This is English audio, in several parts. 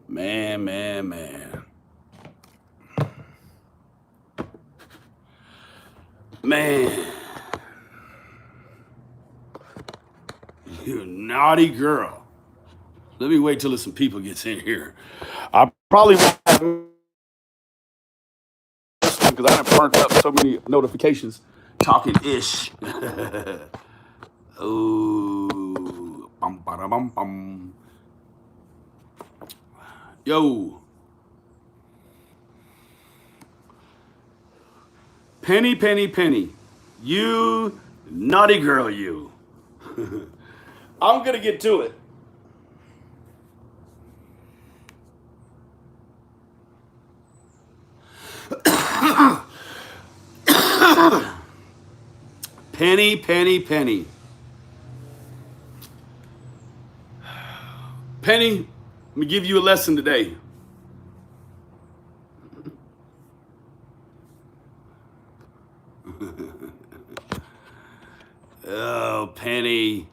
Man, man, man. Man. You naughty girl. Let me wait till some people gets in here. I probably won't have because I done burnt up so many notifications talking ish. Oh, bum, bada, bum, bum. Yo, Penny, Penny, Penny. You naughty girl, you. I'm gonna get to it. Penny, Penny, Penny. Penny, let me give you a lesson today. Oh, Penny.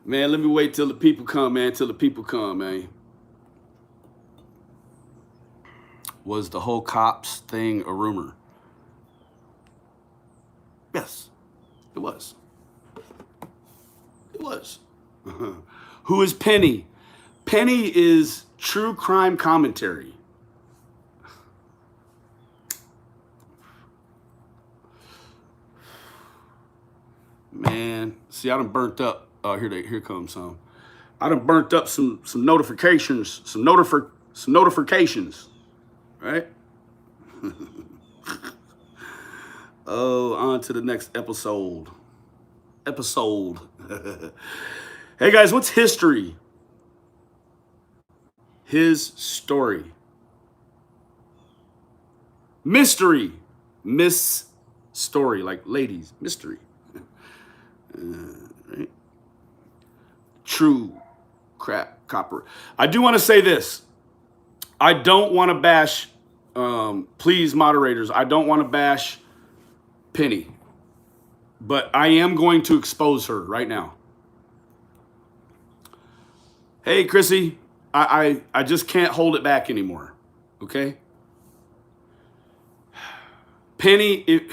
Man, let me wait till the people come, man. Till the people come, man. Was the whole cops thing a rumor? Yes, it was. It was. Who is Penny? Penny is true crime commentary. Man, see, I done burnt up. Oh, here comes some. I done burnt up some notifications, some notifications, right? Oh, on to the next episode. Hey guys, what's history? His story. Mystery. Miss story, like ladies, mystery. Right? True crap copper. I do want to say this. I don't want to bash, please moderators, I don't want to bash Penny, but I am going to expose her right now. Hey, Chrissy, I just can't hold it back anymore, okay? Penny,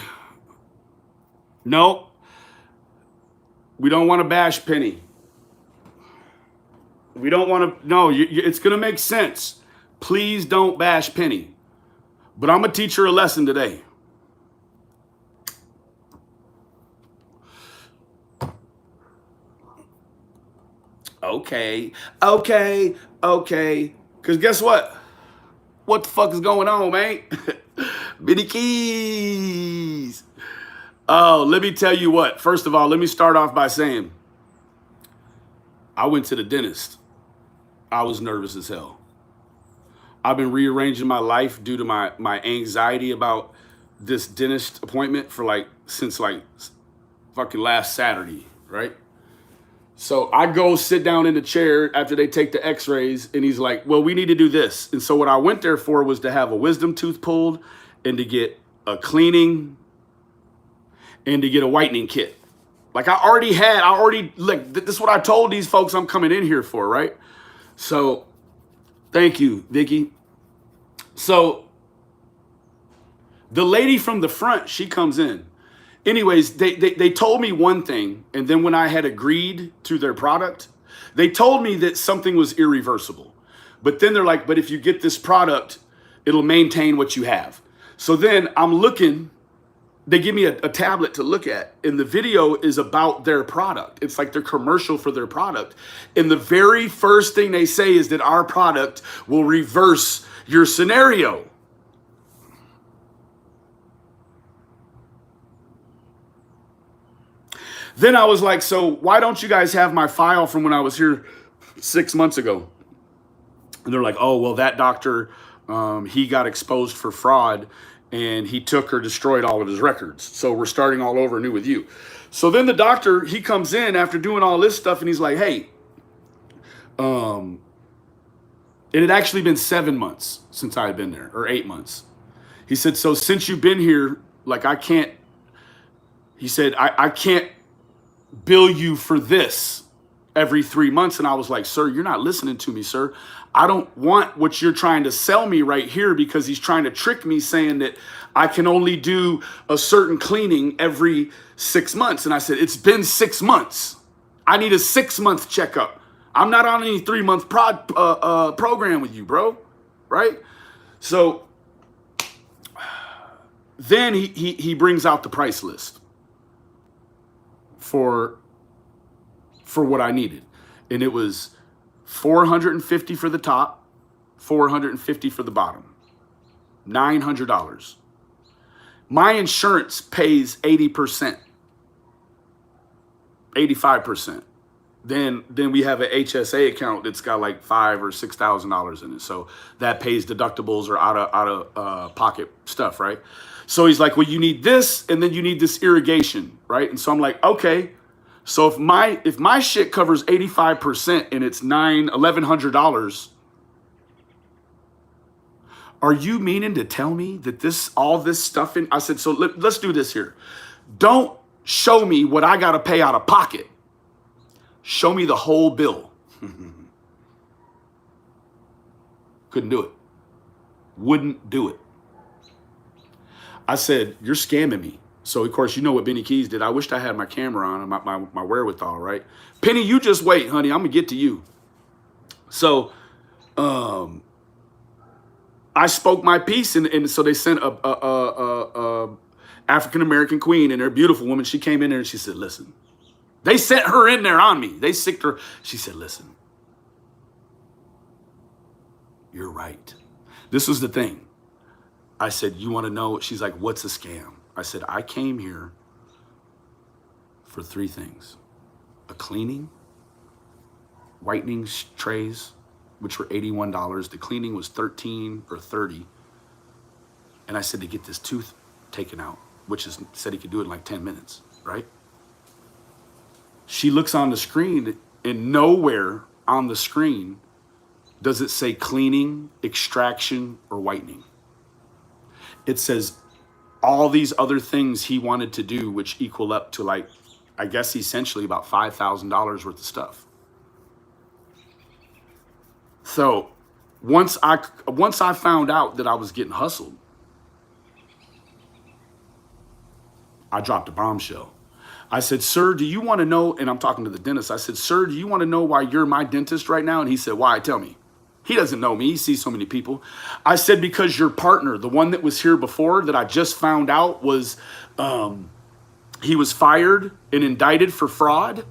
no, we don't want to bash Penny. We don't want to, no, it's going to make sense. Please don't bash Penny. But I'm going to teach her a lesson today. Okay. Because guess what? What the fuck is going on, man? Bitty Keys. Oh, let me tell you what. First of all, let me start off by saying I went to the dentist. I was nervous as hell. I've been rearranging my life due to my anxiety about this dentist appointment for since fucking last Saturday, right? So I go sit down in the chair after they take the x-rays and he's like, well, we need to do this. And so what I went there for was to have a wisdom tooth pulled and to get a cleaning and to get a whitening kit. Like this is what I told these folks I'm coming in here for, right? So thank you, Vicky. So the lady from the front, she comes in. Anyways, they told me one thing, and then when I had agreed to their product, they told me that something was irreversible. But then they're like, but if you get this product, it'll maintain what you have. So then I'm looking, they give me a tablet to look at, and the video is about their product. It's like their commercial for their product. And the very first thing they say is that our product will reverse your scenario. Then I was like, so why don't you guys have my file from when I was here 6 months ago? And they're like, oh, well, that doctor, he got exposed for fraud and he took or destroyed all of his records. So we're starting all over new with you. So then the doctor, he comes in after doing all this stuff and he's like, hey, it had actually been 7 months since I had been there, or 8 months. He said, so since you've been here, like I can't bill you for this every 3 months. And I was like, sir, you're not listening to me, sir. I don't want what you're trying to sell me right here, because he's trying to trick me saying that I can only do a certain cleaning every 6 months. And I said, it's been 6 months. I need a 6-month checkup. I'm not on any 3-month program with you, bro. Right? So then he brings out the price list for what I needed. And it was $450 for the top, $450 for the bottom, $900. My insurance pays 80%, 85%. Then we have an HSA account that's got like $5,000 or $6,000 in it. So that pays deductibles or out of pocket stuff, right? So he's like, well, you need this, and then you need this irrigation, right? And so I'm like, okay. So if my shit covers 85% and it's $1,100, are you meaning to tell me that all this stuff in? I said, so let's do this here. Don't show me what I got to pay out of pocket. Show me the whole bill. Couldn't do it. Wouldn't do it. I said, you're scamming me. So, of course, you know what Benny Keys did. I wished I had my camera on and my wherewithal, right? Penny, you just wait, honey. I'm going to get to you. So, I spoke my piece, and so they sent a African-American queen, and they're a beautiful woman. She came in there and she said, listen. They sent her in there on me. They sicked her. She said, listen, you're right. This was the thing. I said, you want to know? She's like, what's a scam? I said, I came here for 3 things. A cleaning, whitening trays, which were $81. The cleaning was $13 or $30. And I said to get this tooth taken out, which said he could do it in like 10 minutes, right? She looks on the screen, and nowhere on the screen does it say cleaning, extraction, or whitening. It says all these other things he wanted to do, which equal up to like, I guess essentially about $5,000 worth of stuff. So once I found out that I was getting hustled, I dropped a bombshell. I said, sir, do you want to know? And I'm talking to the dentist. I said, sir, do you want to know why you're my dentist right now? And he said, why? Tell me. He doesn't know me. He sees so many people. I said, because your partner, the one that was here before that I just found out was, he was fired and indicted for fraud.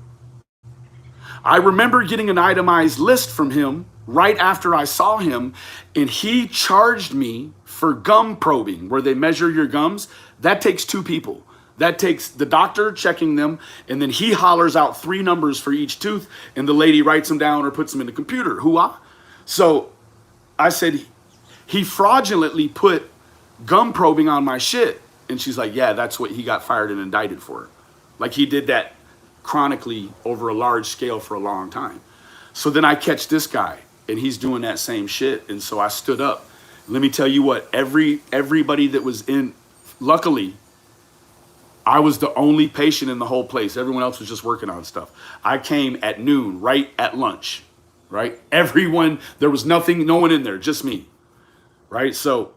I remember getting an itemized list from him right after I saw him, and he charged me for gum probing, where they measure your gums. That takes 2 people. That takes the doctor checking them, and then he hollers out 3 numbers for each tooth, and the lady writes them down or puts them in the computer. Hoo-ah. So I said, he fraudulently put gum probing on my shit. And she's like, yeah, that's what he got fired and indicted for. Like he did that chronically over a large scale for a long time. So then I catch this guy, and he's doing that same shit. And so I stood up. Let me tell you what, everybody that was in, luckily, I was the only patient in the whole place. Everyone else was just working on stuff. I came at noon, right at lunch, right? Everyone, there was no one in there, just me, right? So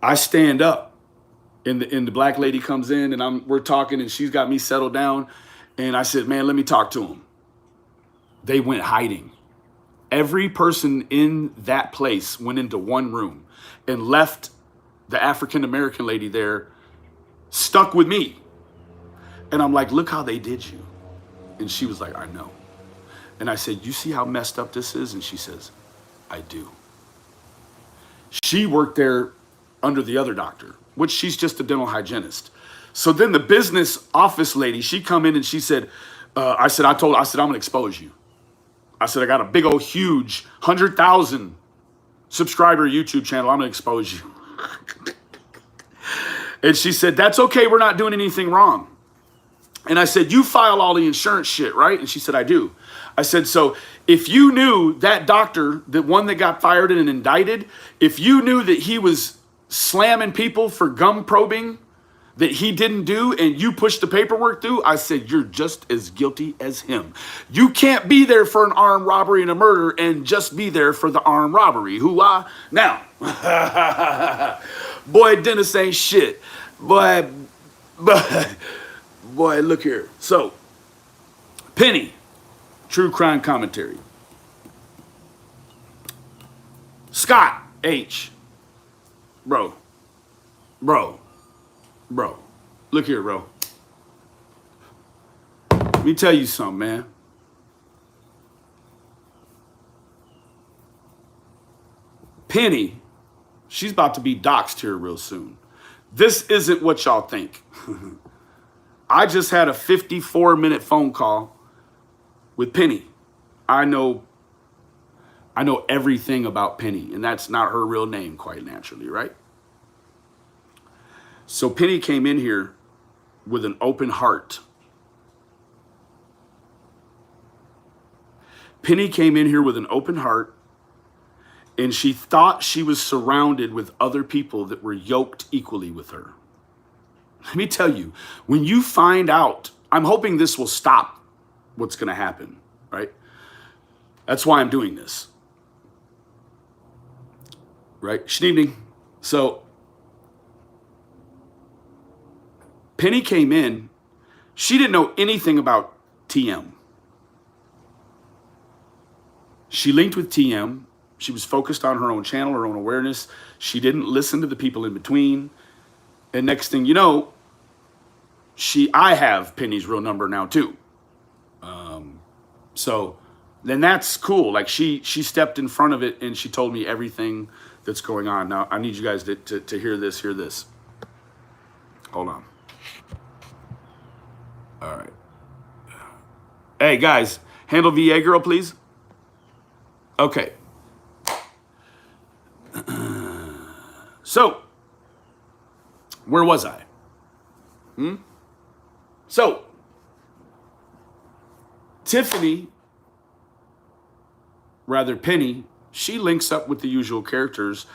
I stand up, and the black lady comes in, and we're talking, and she's got me settled down. And I said, man, let me talk to him. They went hiding. Every person in that place went into one room and left the African-American lady there stuck with me. And I'm like, look how they did you. And she was like, I know. And I said, you see how messed up this is? And she says, I do. She worked there under the other doctor, which she's just a dental hygienist. So then the business office lady, she come in and she said, I said, I'm gonna expose you. I said, I got a big old huge 100,000 subscriber YouTube channel. I'm gonna expose you. And she said, that's okay. We're not doing anything wrong. And I said, you file all the insurance shit, right? And she said, I do. I said, so if you knew that doctor, the one that got fired and indicted, if you knew that he was slamming people for gum probing, that he didn't do and you pushed the paperwork through, I said, you're just as guilty as him. You can't be there for an armed robbery and a murder and just be there for the armed robbery. Now, boy, Dennis ain't shit. Boy, look here. So, Penny, true crime commentary. Scott H. Bro. Look here, bro. Let me tell you something, man. Penny, she's about to be doxxed here real soon. This isn't what y'all think. I just had a 54-minute phone call with Penny. I know everything about Penny, and that's not her real name, quite naturally, right? So Penny came in here with an open heart. Penny came in here with an open heart, and she thought she was surrounded with other people that were yoked equally with her. Let me tell you, when you find out, I'm hoping this will stop what's going to happen, right? That's why I'm doing this. Right? Schneebning. So, Penny came in. She didn't know anything about TM. She linked with TM. She was focused on her own channel, her own awareness. She didn't listen to the people in between. And next thing you know, I have Penny's real number now too. So then that's cool. Like she stepped in front of it and she told me everything that's going on. Now I need you guys to hear this. Hear this. Hold on. All right. Hey guys, handle VA girl, please. Okay. So, where was I? So, Penny, she links up with the usual characters.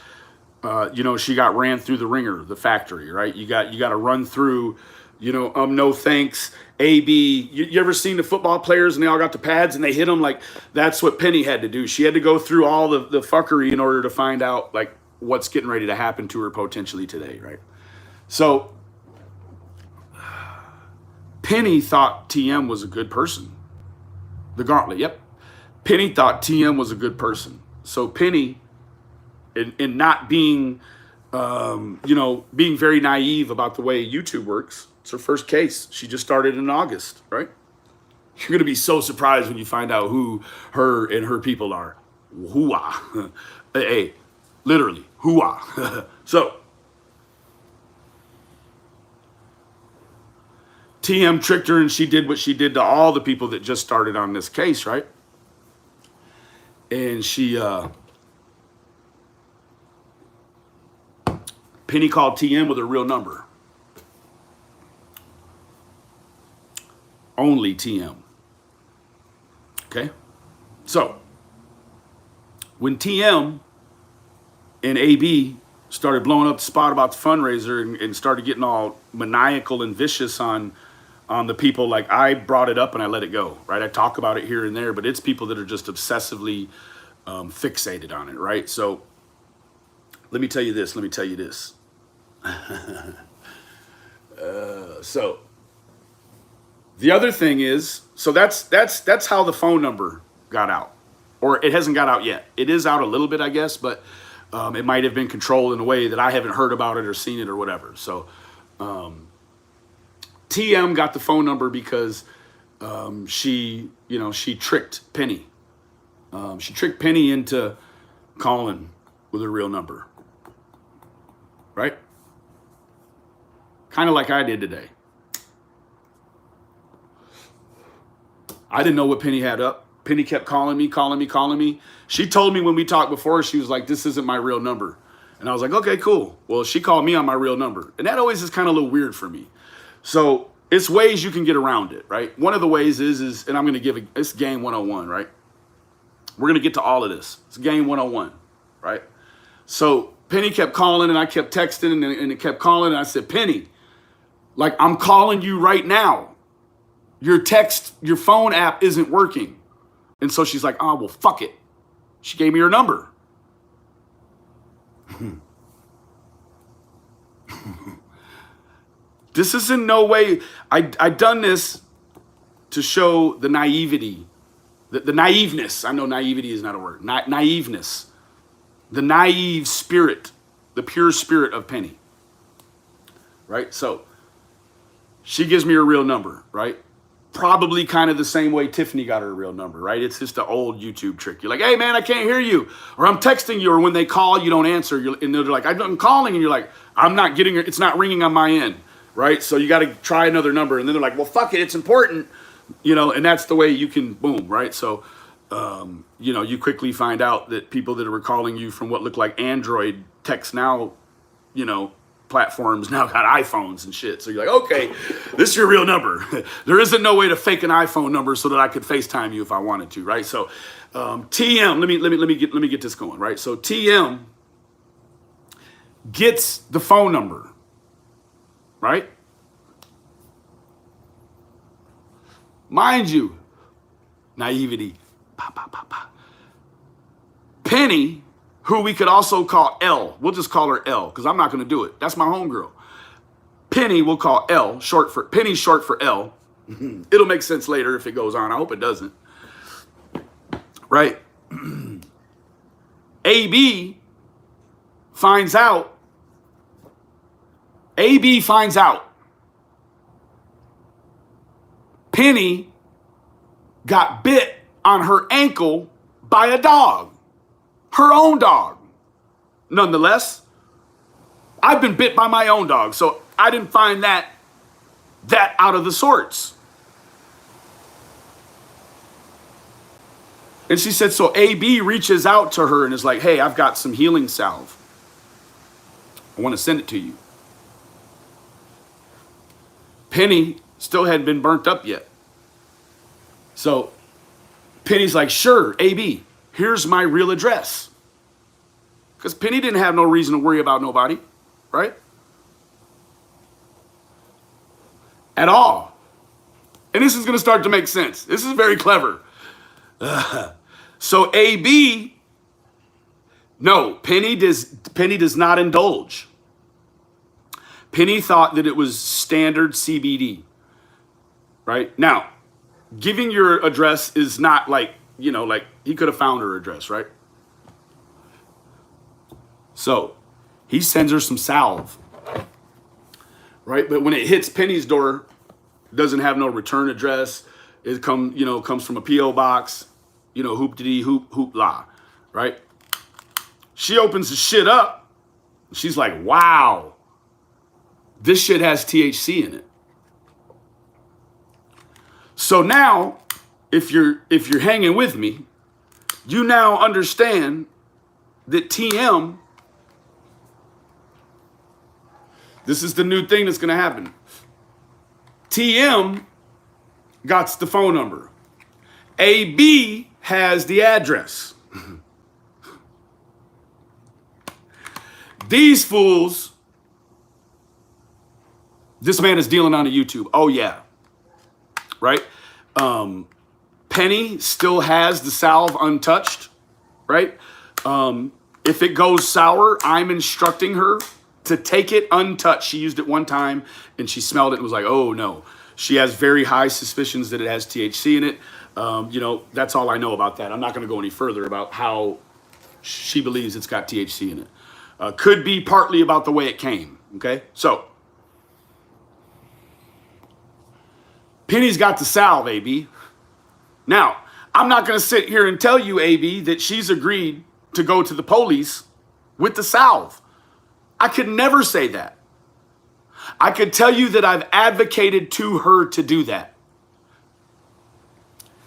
She got ran through the ringer, the factory, right? You got to run through, no thanks, AB. You ever seen the football players and they all got the pads and they hit them? Like, that's what Penny had to do. She had to go through all the fuckery in order to find out, like, what's getting ready to happen to her potentially today, right? So, Penny thought TM was a good person. The Gauntlet, yep. Penny thought TM was a good person. So Penny, in not being, being very naive about the way YouTube works, it's her first case. She just started in August, right? You're going to be so surprised when you find out who her and her people are. Bwhahahha. Hey, literally, bwhahahha. So, TM tricked her and she did what she did to all the people that just started on this case, right? And Penny called TM with her real number. Only TM. Okay? So, when TM and AB started blowing up the spot about the fundraiser and started getting all maniacal and vicious on the people, like, I brought it up and I let it go, right? I talk about it here and there, but it's people that are just obsessively fixated on it, right? So let me tell you this. So the other thing is, so that's how the phone number got out, or it hasn't got out yet. It is out a little bit, I guess, but it might have been controlled in a way that I haven't heard about it or seen it or whatever. So TM got the phone number because she tricked Penny. She tricked Penny into calling with her real number, right? Kind of like I did today. I didn't know what Penny had up. Penny kept calling me. She told me when we talked before, she was like, this isn't my real number. And I was like, okay, cool. Well, she called me on my real number. And that always is kind of a little weird for me. So it's ways you can get around it, right? One of the ways is and I'm going to give it's game 101, right? We're going to get to all of this. It's game 101, right? So Penny kept calling and I kept texting and it kept calling. And I said, Penny, Like, I'm calling you right now. Your phone app isn't working. And so she's like, oh, well, fuck it. She gave me her number. This is in no way, I done this to show the naivety, the naiveness. I know naivety is not a word. Naiveness. The naive spirit, the pure spirit of Penny. Right? So she gives me her real number, right? Probably kind of the same way Tiffany got her real number, right? It's just the old YouTube trick. You're like, hey, man, I can't hear you. Or I'm texting you. Or when they call, you don't answer. And they're like, I'm calling. And you're like, I'm not getting it. It's not ringing on my end, right? So you got to try another number. And then they're like, well, fuck it. It's important. And that's the way you can boom, right? So, you quickly find out that people that were calling you from what looked like Android text now, platforms now got iPhones and shit. So you're like, okay, this is your real number. There isn't no way to fake an iPhone number so that I could FaceTime you if I wanted to, right? So TM, let me get this going, right? So TM gets the phone number, right? Mind you, naivety. Penny, who we could also call L. We'll just call her L because I'm not going to do it. That's my homegirl. Penny we'll call L, Penny's short for L. It'll make sense later if it goes on. I hope it doesn't. Right? AB finds out. Penny got bit on her ankle by a dog. Her own dog. Nonetheless, I've been bit by my own dog, so I didn't find that out of the sorts. And she said, so AB reaches out to her and is like, hey, I've got some healing salve. I want to send it to you. Penny still hadn't been burnt up yet. So Penny's like, sure, AB, here's my real address. Because Penny didn't have no reason to worry about nobody, right? At all. And this is going to start to make sense. This is very clever. So AB, no, Penny does not indulge. Penny thought that it was standard CBD, right? Now, giving your address is not like, like he could have found her address, right? So he sends her some salve, right? But when it hits Penny's door, it doesn't have no return address. It comes from a P.O. box, hoop-de-dee, hoop-la, right? She opens the shit up. She's like, wow, this shit has THC in it. So now, if you're hanging with me, you now understand that TM, this is the new thing that's going to happen. TM got the phone number. AB has the address. These fools, this man is dealing on a YouTube. Oh, yeah. Right? Penny still has the salve untouched, right? If it goes sour, I'm instructing her to take it untouched. She used it one time and she smelled it and was like, oh no. She has very high suspicions that it has THC in it. That's all I know about that. I'm not going to go any further about how she believes it's got THC in it. Could be partly about the way it came, okay? So, Penny's got the salve, AB. Now, I'm not going to sit here and tell you, AB, that she's agreed to go to the police with the salve. I could never say that. I could tell you that I've advocated to her to do that.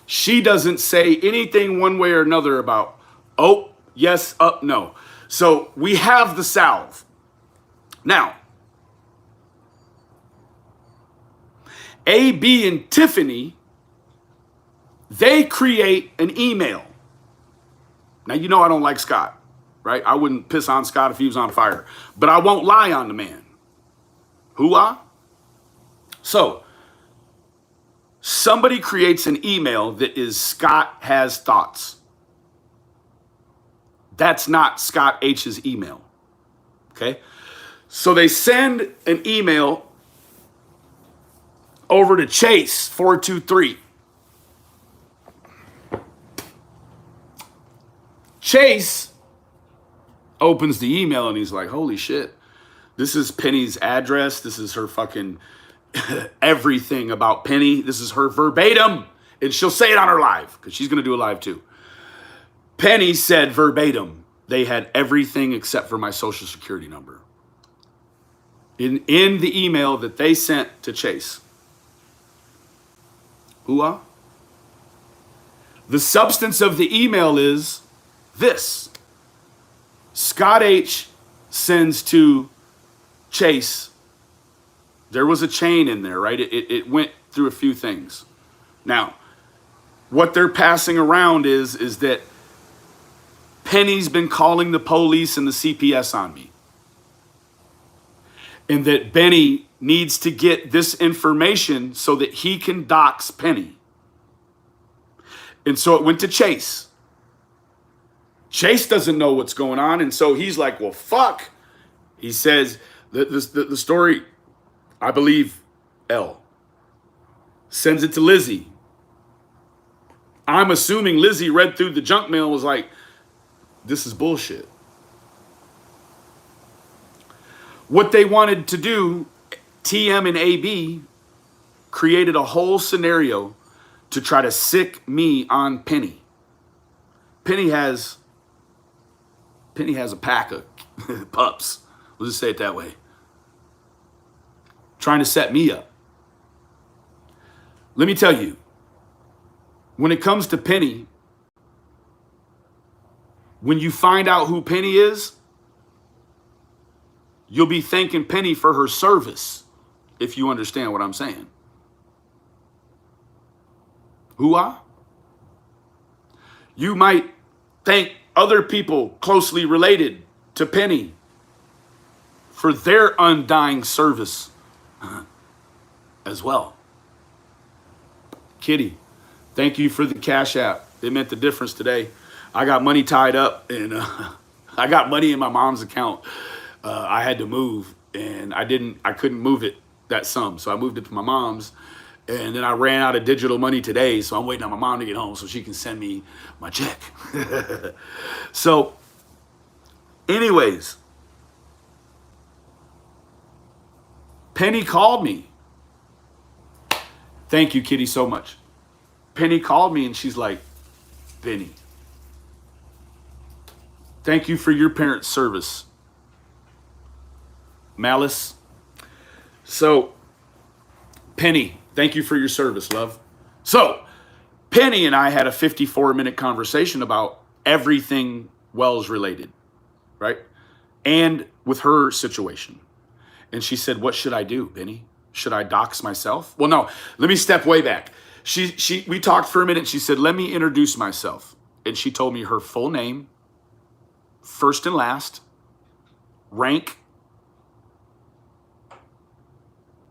She doesn't say anything one way or another about, oh, yes, no. So we have the salve. Now, AB and Tiffany, they create an email. Now, I don't like Scott, right? I wouldn't piss on Scott if he was on fire, but I won't lie on the man. Who-ah? So somebody creates an email that is Scott has thoughts. That's not Scott H's email. Okay. So they send an email over to Chase 423. Chase opens the email and he's like, holy shit, this is Penny's address. This is her fucking everything about Penny. This is her verbatim. And she'll say it on her live because she's going to do a live too. Penny said verbatim, they had everything except for my social security number. In the email that they sent to Chase. Bwhahahha. The substance of the email is this. Scott H sends to Chase. There was a chain in there, right? It went through a few things. Now, what they're passing around is that Penny's been calling the police and the CPS on me. And that Benny needs to get this information so that he can dox Penny. And so it went to Chase. Chase doesn't know what's going on. And so he's like, well, fuck. He says, the story, I believe, L. Sends it to Lizzie. I'm assuming Lizzie read through the junk mail and was like, this is bullshit. What they wanted to do, TM and AB created a whole scenario to try to sick me on Penny. Penny has a pack of pups. Let's just say it that way. Trying to set me up. Let me tell you, when it comes to Penny, when you find out who Penny is, you'll be thanking Penny for her service, if you understand what I'm saying. Bwhahahha. You might thank other people closely related to Penny for their undying service as well. Kitty, thank you for the Cash App. It meant the difference today. I got money tied up and I got money in my mom's account. I had to move and I couldn't move it, that sum. So I moved it to my mom's and then I ran out of digital money today. So I'm waiting on my mom to get home so she can send me my check. So anyways, Penny called me. Thank you, Kitty, so much. Penny called me and she's like, Benny, thank you for your parents' service. Malice. So, Penny, thank you for your service, love. So, Penny and I had a 54-minute conversation about everything Wells related, right? And with her situation. And she said, what should I do, Benny? Should I dox myself? Well, no, let me step way back. We talked for a minute. She said, let me introduce myself. And she told me her full name, first and last, rank.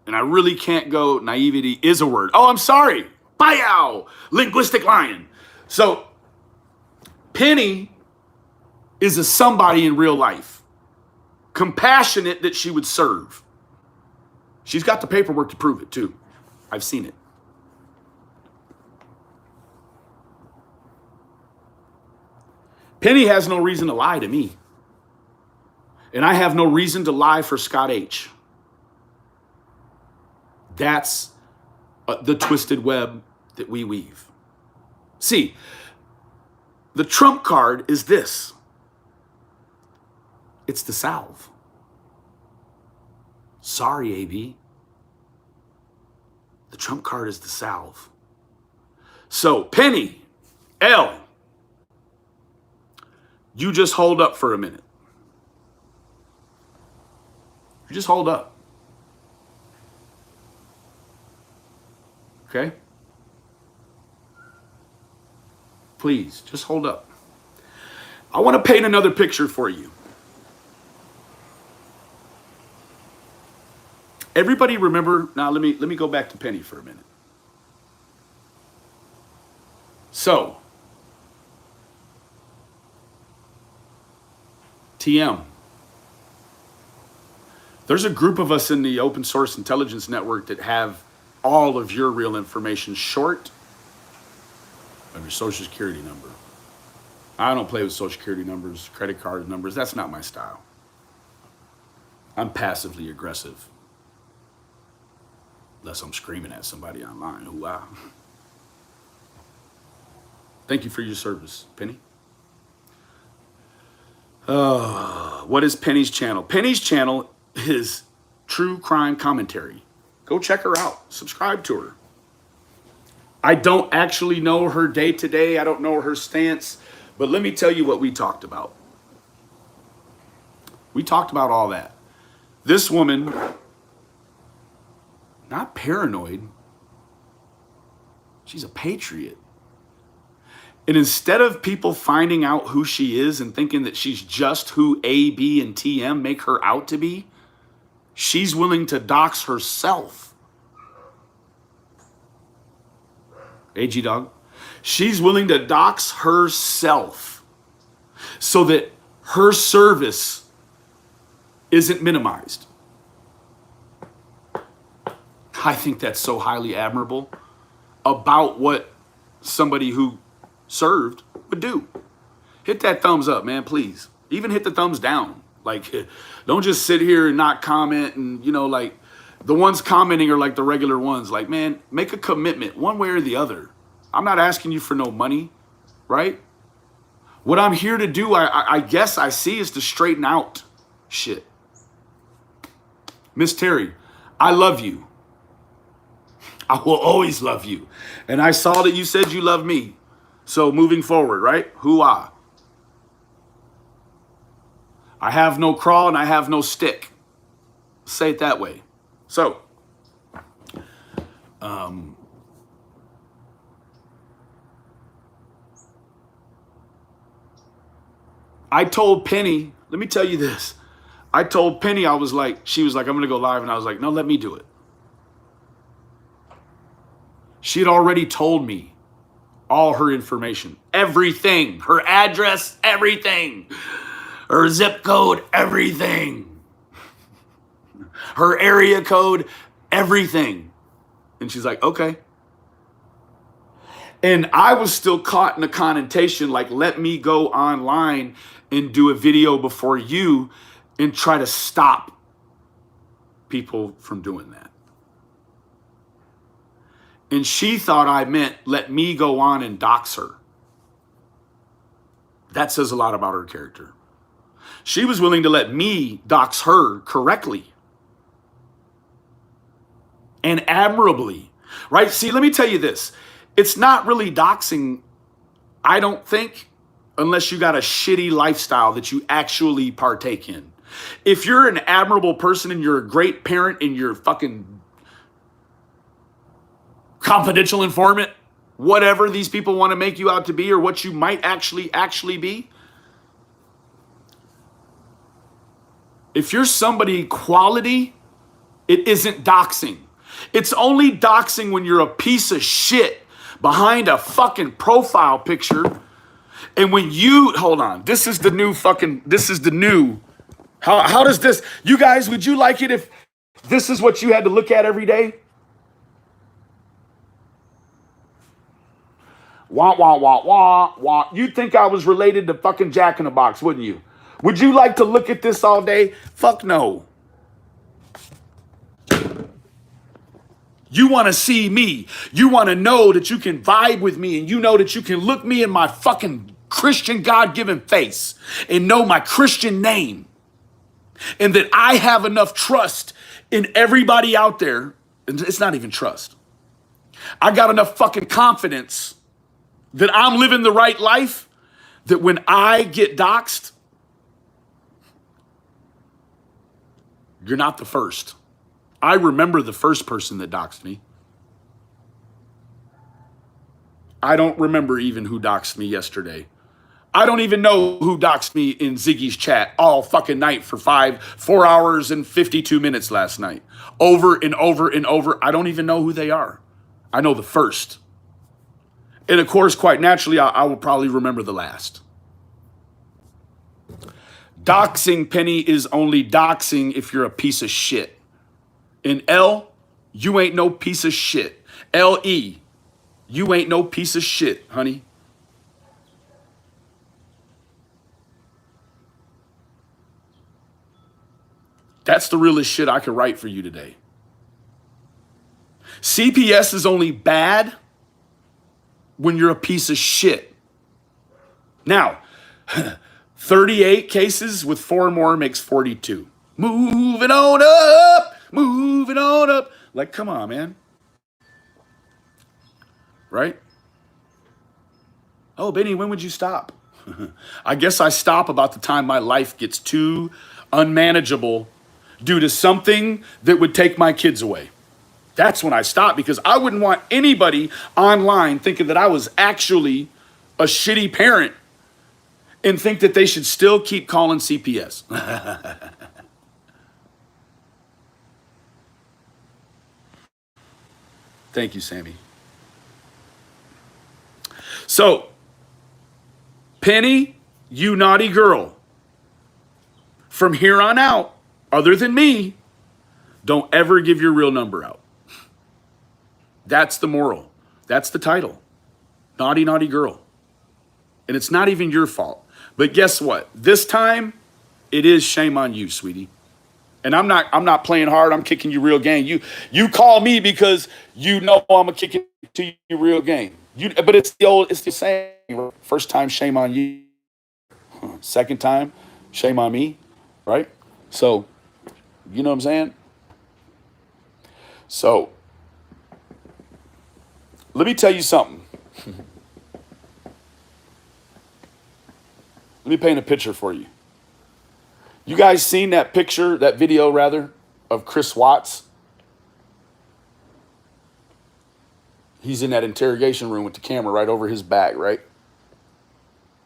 And I really can't go, naivety is a word. Oh, I'm sorry. Bwhahahha, linguistic lion. So Penny is a somebody in real life. Compassionate that she would serve. She's got the paperwork to prove it too. I've seen it. Penny has no reason to lie to me. And I have no reason to lie for Scott H. That's the twisted web that we weave. See, the trump card is this. It's the salve. Sorry, AB. The trump card is the salve. So, Penny, L, you just hold up for a minute. You just hold up. Okay? Please, just hold up. I want to paint another picture for you. Everybody remember, now let me go back to Penny for a minute. So, TM. There's a group of us in the open source intelligence network that have all of your real information short of your social security number. I don't play with social security numbers, credit card numbers. That's not my style. I'm passively aggressive. Unless I'm screaming at somebody online. Wow. Thank you for your service, Penny. What is Penny's channel? Penny's channel is true crime commentary. Go check her out. Subscribe to her. I don't actually know her day to day. I don't know her stance. But let me tell you what we talked about. We talked about all that. This woman, not paranoid, she's a patriot. And instead of people finding out who she is and thinking that she's just who A, B, and TM make her out to be, she's willing to dox herself. AG Dog. She's willing to dox herself so that her service isn't minimized. I think that's so highly admirable about what somebody who served would do. Hit that thumbs up, man, please. Even hit the thumbs down. Like, don't just sit here and not comment. And, you know, like, the ones commenting are like the regular ones. Like, man, make a commitment one way or the other. I'm not asking you for no money, right? What I'm here to do, I guess I see, is to straighten out shit. Miss Terry, I love you. I will always love you. And I saw that you said you love me. So moving forward, right? Hoo-ah. I have no crawl and I have no stick. Say it that way. So, I told Penny, let me tell you this. I told Penny, I was like, she was like, I'm going to go live. And I was like, no, let me do it. She had already told me all her information, everything, her address, everything, her zip code, everything, her area code, everything. And she's like, okay. And I was still caught in a connotation, like, let me go online and do a video before you and try to stop people from doing that. And she thought I meant let me go on and dox her. That says a lot about her character. She was willing to let me dox her correctly and admirably, right? See, let me tell you this. It's not really doxing, I don't think, unless you got a shitty lifestyle that you actually partake in. If you're an admirable person and you're a great parent and you're fucking confidential informant, whatever these people want to make you out to be or what you might actually be. If you're somebody quality, it isn't doxing. It's only doxing when you're a piece of shit behind a fucking profile picture. And when you, hold on, this is the new, how does this, you guys, would you like it if this is what you had to look at every day? Wah, wah, wah, wah, wah. You'd think I was related to fucking Jack in the Box, wouldn't you? Would you like to look at this all day? Fuck no. You want to see me. You want to know that you can vibe with me and you know that you can look me in my fucking Christian God-given face and know my Christian name. And that I have enough trust in everybody out there. And it's not even trust. I got enough fucking confidence that I'm living the right life, that when I get doxxed, you're not the first. I remember the first person that doxed me. I don't remember even who doxed me yesterday. I don't even know who doxed me in Ziggy's chat all fucking night for 4 hours and 52 minutes last night. Over and over and over. I don't even know who they are. I know the first. And of course, quite naturally, I will probably remember the last. Doxing, Penny, is only doxing if you're a piece of shit. In L, you ain't no piece of shit. L-E, you ain't no piece of shit, honey. That's the realest shit I could write for you today. CPS is only bad when you're a piece of shit. Now, 38 cases with 4 more makes 42. Moving on up, moving on up. Like, come on, man. Right? Oh, Benny, when would you stop? I guess I stop about the time my life gets too unmanageable due to something that would take my kids away. That's when I stop, because I wouldn't want anybody online thinking that I was actually a shitty parent and think that they should still keep calling CPS. Thank you, Sammy. So, Penny, you naughty girl. From here on out, other than me, don't ever give your real number out. That's the moral. That's the title. Naughty, naughty girl. And it's not even your fault. But guess what? This time, it is shame on you, sweetie. And I'm not playing hard. I'm kicking you real game. You call me because you know I'm gonna kick it to you real game. But it's the same. First time, shame on you. Second time, shame on me, right? So, you know what I'm saying? So, let me tell you something. Let me paint a picture for you. You guys seen that picture, that video rather, of Chris Watts? He's in that interrogation room with the camera right over his back, right?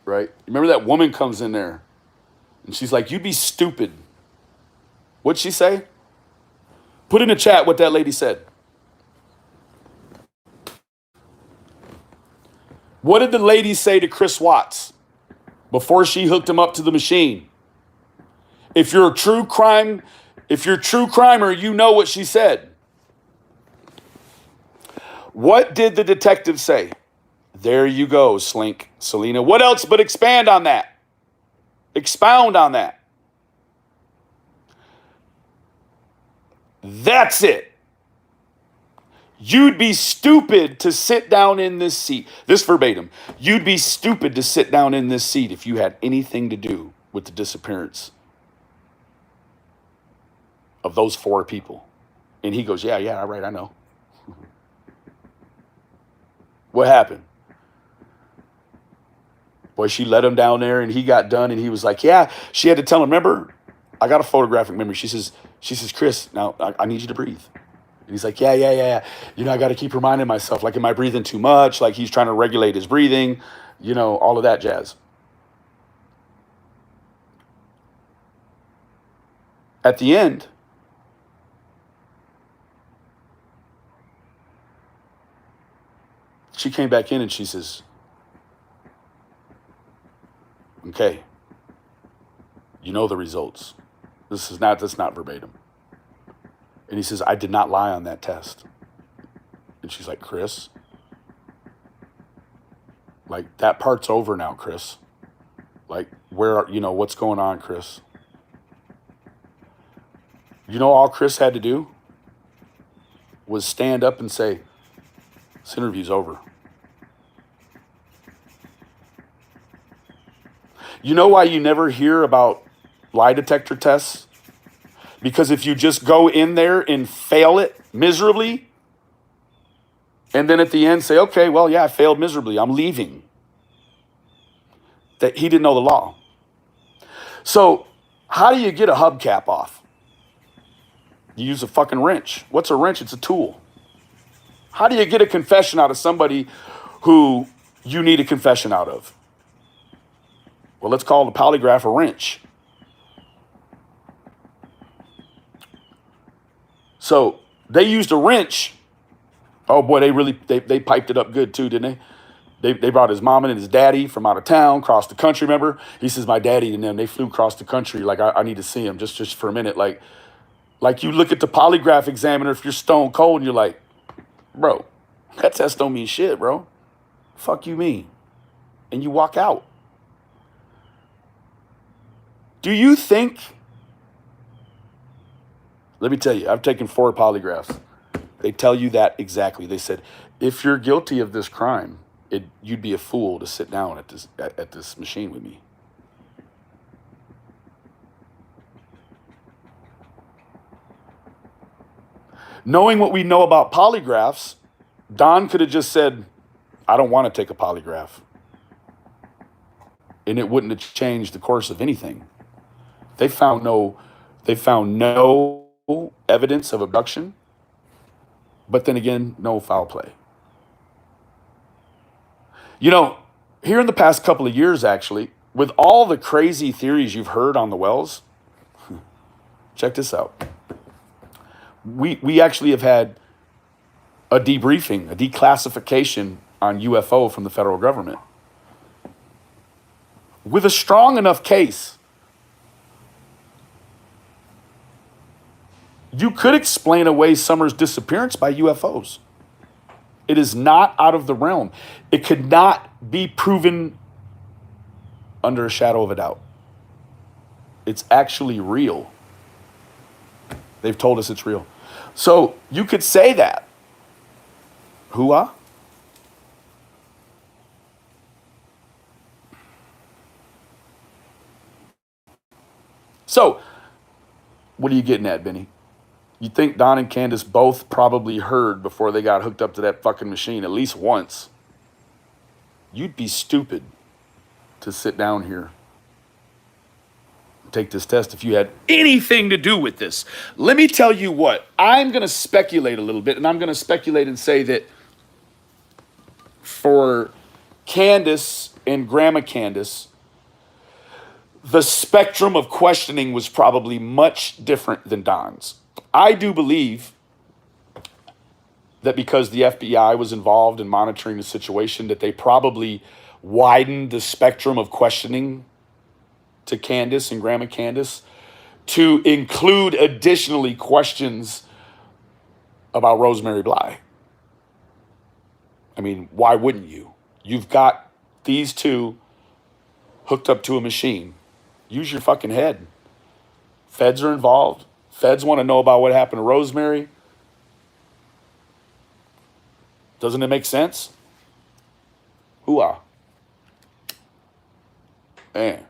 Right? Remember that woman comes in there and she's like, "You'd be stupid." What'd she say? Put in the chat what that lady said. What did the lady say to Chris Watts before she hooked him up to the machine? If you're a true crimer, you know what she said. What did the detective say? There you go, Slink, Selena. What else but expand on that? Expound on that. That's it. You'd be stupid to sit down in this seat. This verbatim. You'd be stupid to sit down in this seat if you had anything to do with the disappearance of those 4 people. And he goes, yeah, all right, I know. What happened? Boy, she let him down there and he got done and he was like, yeah, she had to tell him, remember, I got a photographic memory. She says, Chris, now I need you to breathe. And he's like, yeah. You know, I got to keep reminding myself, like, am I breathing too much? Like, he's trying to regulate his breathing, you know, all of that jazz. At the end, she came back in and she says, okay, you know the results. That's not verbatim. And he says, I did not lie on that test. And she's like, Chris, like, that part's over now, Chris. Like, what's going on, Chris? You know, all Chris had to do was stand up and say, this interview's over. You know why you never hear about lie detector tests? Because if you just go in there and fail it miserably, and then at the end say, okay, well, yeah, I failed miserably, I'm leaving. That he didn't know the law. So how do you get a hubcap off? You use a fucking wrench. What's a wrench? It's a tool. How do you get a confession out of somebody who you need a confession out of? Well, let's call the polygraph a wrench. So they used a wrench. Oh boy, they piped it up good too, didn't they? They brought his mom and his daddy from out of town, across the country, remember? He says, my daddy and them, they flew across the country. Like, I need to see him just for a minute. Like you look at the polygraph examiner, if you're stone cold, and you're like, bro, that test don't mean shit, bro. Fuck you mean? And you walk out. Do you think, let me tell you, I've taken 4 polygraphs. They tell you that exactly. They said, if you're guilty of this crime, you'd be a fool to sit down at this machine with me. Knowing what we know about polygraphs, Don could have just said, I don't want to take a polygraph. And it wouldn't have changed the course of anything. They found no evidence of abduction, but then again, no foul play. You know, here in the past couple of years, actually, with all the crazy theories you've heard on the wells, check this out. We actually have had a debriefing, a declassification on UFO from the federal government. With a strong enough case, you could explain away Summer's disappearance by UFOs. It is not out of the realm. It could not be proven under a shadow of a doubt. It's actually real. They've told us it's real. So you could say that. Bwhahahha? So, what are you getting at, Benny? You think Don and Candace both probably heard before they got hooked up to that fucking machine at least once. You'd be stupid to sit down here and take this test if you had anything to do with this. Let me tell you what, I'm going to speculate a little bit, and I'm going to speculate and say that for Candace and Grandma Candace, the spectrum of questioning was probably much different than Don's. I do believe that because the FBI was involved in monitoring the situation, that they probably widened the spectrum of questioning to Candace and Grandma Candace to include additionally questions about Rosemary Bly. I mean, why wouldn't you? You've got these two hooked up to a machine. Use your fucking head. Feds are involved. Feds want to know about what happened to Rosemary. Doesn't it make sense? Bwhahahha. Man.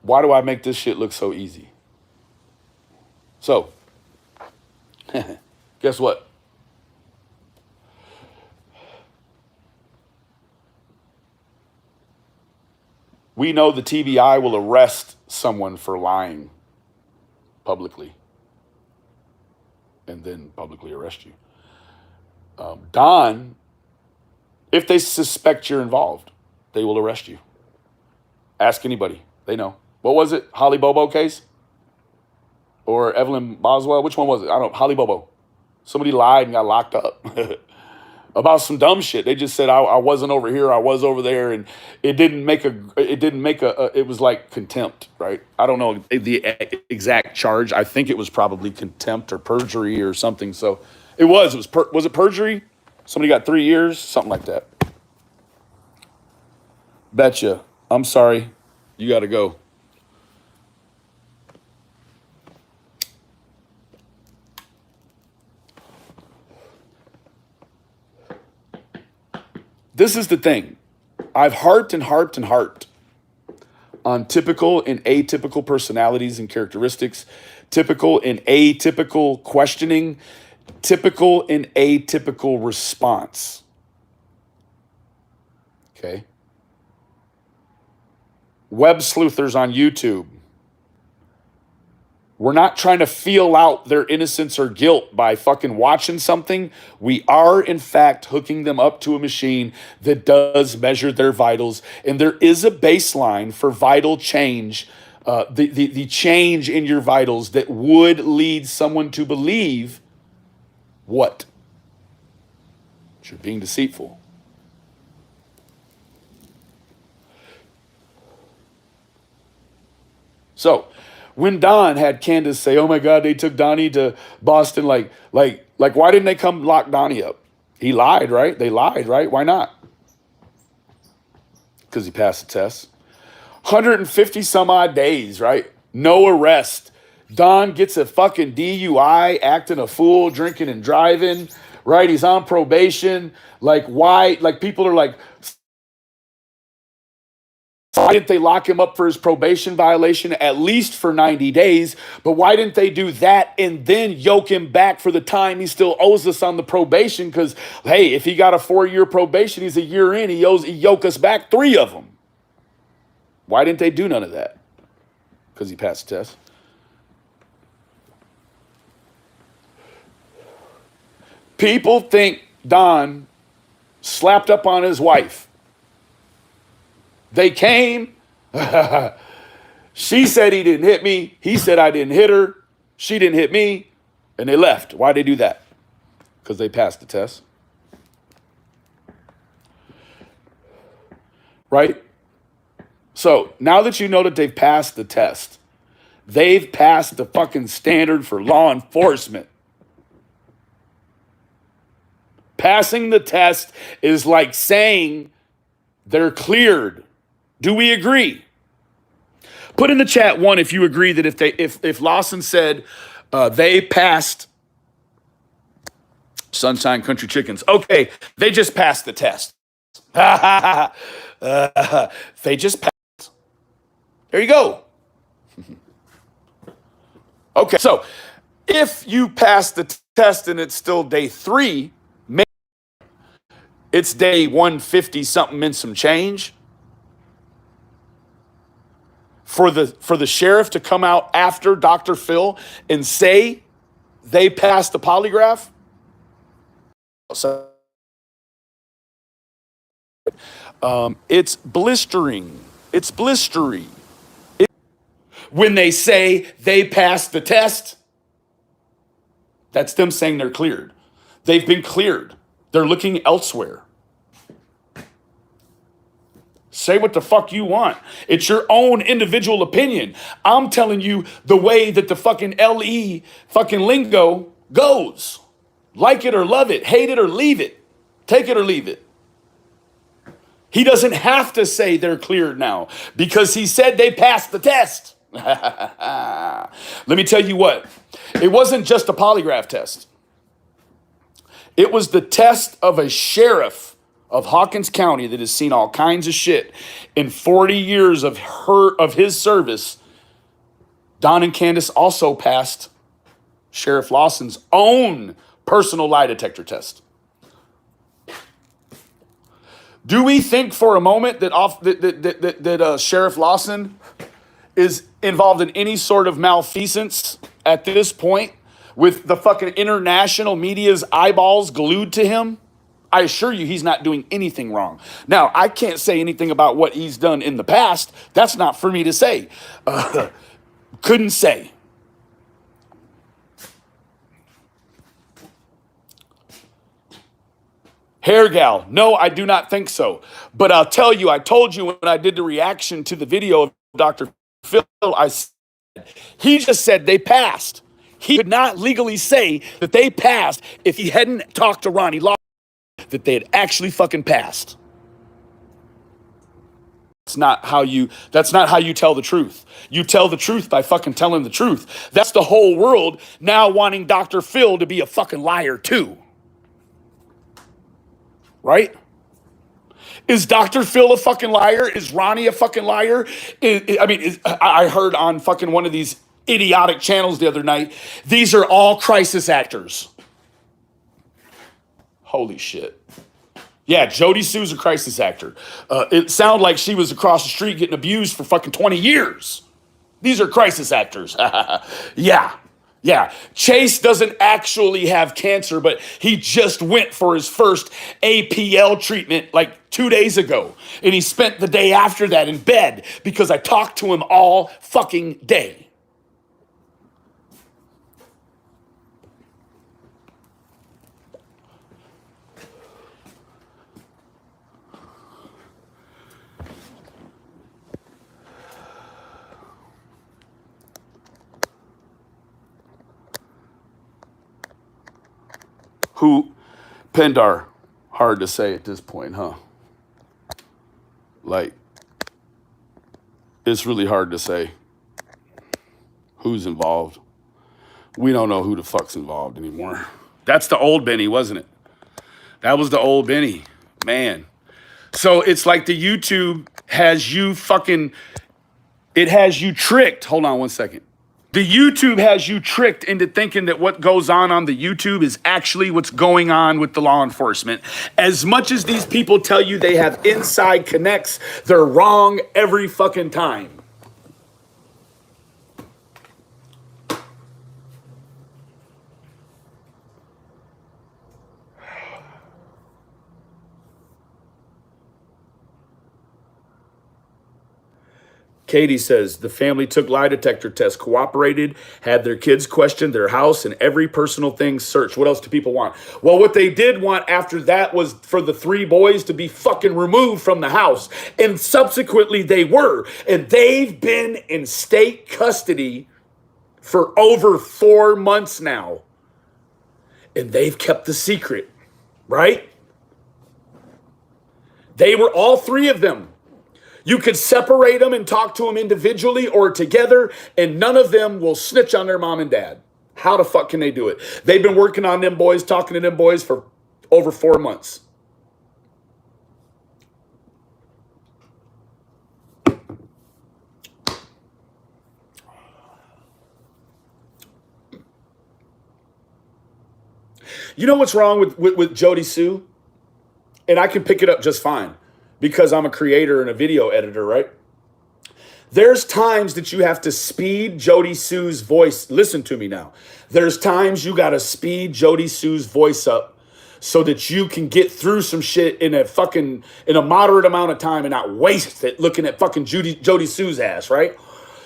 Why do I make this shit look so easy? So, guess what? We know the TBI will arrest someone for lying publicly and then publicly arrest you. Don, if they suspect you're involved, they will arrest you. Ask anybody. They know. What was it? Holly Bobo case? Or Evelyn Boswell? Which one was it? I don't know. Holly Bobo. Somebody lied and got locked up about some dumb shit. They just said, I wasn't over here, I was over there, and it was like contempt, right? I don't know the exact charge. I think it was probably contempt or perjury or something. So was it perjury? Somebody got 3 years, something like that. Betcha. I'm sorry. You got to go. This is the thing. I've harped and harped and harped on typical and atypical personalities and characteristics, typical and atypical questioning, typical and atypical response. Okay. Web sleuthers on YouTube We're not trying to feel out their innocence or guilt by fucking watching something. We are, in fact, hooking them up to a machine that does measure their vitals. And there is a baseline for vital change, the change in your vitals that would lead someone to believe what? That you're being deceitful. So, when Don had Candace say, "Oh my God, they took Donnie to Boston," like, why didn't they come lock Donnie up? He lied, right? They lied, right? Why not? Because he passed the test. 150 some odd days, right? No arrest. Don gets a fucking DUI, acting a fool, drinking and driving, right? He's on probation. Like, why? Like, people are like, why didn't they lock him up for his probation violation at least for 90 days? But why didn't they do that and then yoke him back for the time he still owes us on the probation? Because, hey, if he got a 4-year probation, he's a year in, he yoke us back 3 of them. Why didn't they do none of that? Because he passed the test. People think Don slapped up on his wife. They came. She said he didn't hit me. He said I didn't hit her. She didn't hit me. And they left. Why'd they do that? Because they passed the test. Right? So now that you know that they've passed the test, they've passed the fucking standard for law enforcement. Passing the test is like saying they're cleared. Do we agree? Put in the chat one if you agree that if Lawson said they passed Sunshine Country Chickens. Okay, they just passed the test. They just passed. There you go. Okay, so if you pass the test and it's still day 3, maybe it's day 150 something and some change. For the sheriff to come out after Dr. Phil and say they passed the polygraph. So, it's blistering. It's blistery. When they say they passed the test, that's them saying they're cleared. They've been cleared. They're looking elsewhere. Say what the fuck you want. It's your own individual opinion. I'm telling you the way that the fucking LE fucking lingo goes. Like it or love it, hate it or leave it. Take it or leave it. He doesn't have to say they're cleared now because he said they passed the test. Let me tell you what. It wasn't just a polygraph test. It was the test of a sheriff of Hawkins County that has seen all kinds of shit. In 40 years of his service, Don and Candace also passed Sheriff Lawson's own personal lie detector test. Do we think for a moment that Sheriff Lawson is involved in any sort of malfeasance at this point with the fucking international media's eyeballs glued to him? I assure you he's not doing anything wrong. Now, I can't say anything about what he's done in the past. That's not for me to say. Couldn't say. Hair gal, no, I do not think so. But I'll tell you, I told you when I did the reaction to the video of Dr. Phil, he just said they passed. He could not legally say that they passed if he hadn't talked to Ronnie Law that they had actually fucking passed. That's not how you tell the truth. You tell the truth by fucking telling the truth. That's the whole world now wanting Dr. Phil to be a fucking liar too. Right? Is Dr. Phil a fucking liar? Is Ronnie a fucking liar? I heard on fucking one of these idiotic channels the other night, these are all crisis actors. Holy shit. Yeah, Jody Sue's a crisis actor. It sounded like she was across the street getting abused for fucking 20 years. These are crisis actors. Yeah. Yeah. Chase doesn't actually have cancer, but he just went for his first APL treatment like 2 days ago. And he spent the day after that in bed because I talked to him all fucking day. Who, Pendar, hard to say at this point, huh? Like, it's really hard to say who's involved. We don't know who the fuck's involved anymore. That's the old Benny, wasn't it? That was the old Benny, man. So it's like the YouTube has you fucking, it has you tricked. Hold on one second. The YouTube has you tricked into thinking that what goes on the YouTube is actually what's going on with the law enforcement. As much as these people tell you they have inside connects, they're wrong every fucking time. Katie says, the family took lie detector tests, cooperated, had their kids questioned, their house, and every personal thing searched. What else do people want? Well, what they did want after that was for the 3 boys to be fucking removed from the house. And subsequently they were. And they've been in state custody for over 4 months now. And they've kept the secret, right? They were all 3 of them. You could separate them and talk to them individually or together, and none of them will snitch on their mom and dad. How the fuck can they do it? They've been working on them boys, talking to them boys for over 4 months. You know what's wrong with Jody Sue? And I can pick it up just fine because I'm a creator and a video editor, right? There's times that you have to speed Jody Sue's voice. Listen to me now. There's times you got to speed Jody Sue's voice up so that you can get through some shit in a moderate amount of time and not waste it looking at fucking Jody Sue's ass, right?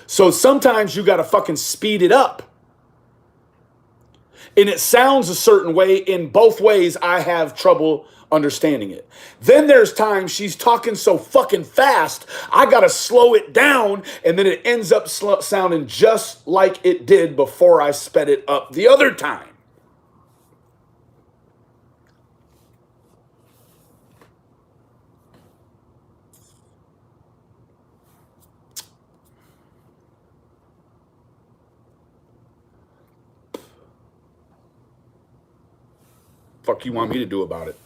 So sometimes you got to fucking speed it up. And it sounds a certain way. In both ways, I have trouble understanding it. Then there's times she's talking so fucking fast, I gotta slow it down, and then it ends up sounding just like it did before I sped it up the other time. Fuck you want me to do about it?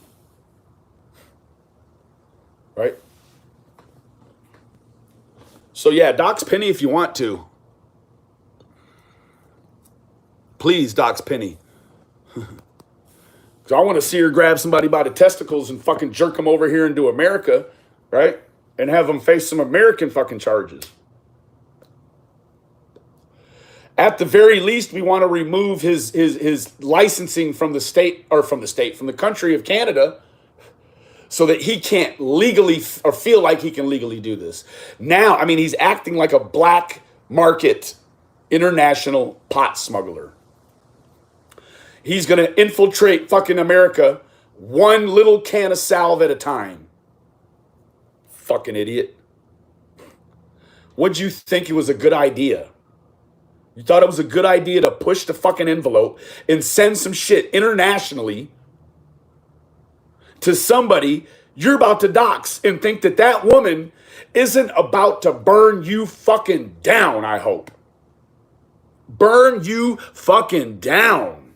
Right? So yeah, dox Penny if you want to. Please dox Penny. Because I want to see her grab somebody by the testicles and fucking jerk them over here into America, right? And have them face some American fucking charges. At the very least, we want to remove his licensing from the state, or from the country of Canada, so that he can't legally or feel like he can legally do this. Now, I mean, he's acting like a black market international pot smuggler. He's going to infiltrate fucking America one little can of salve at a time. Fucking idiot. What'd you think it was a good idea? You thought it was a good idea to push the fucking envelope and send some shit internationally to somebody you're about to dox and think that that woman isn't about to burn you fucking down, I hope. Burn you fucking down.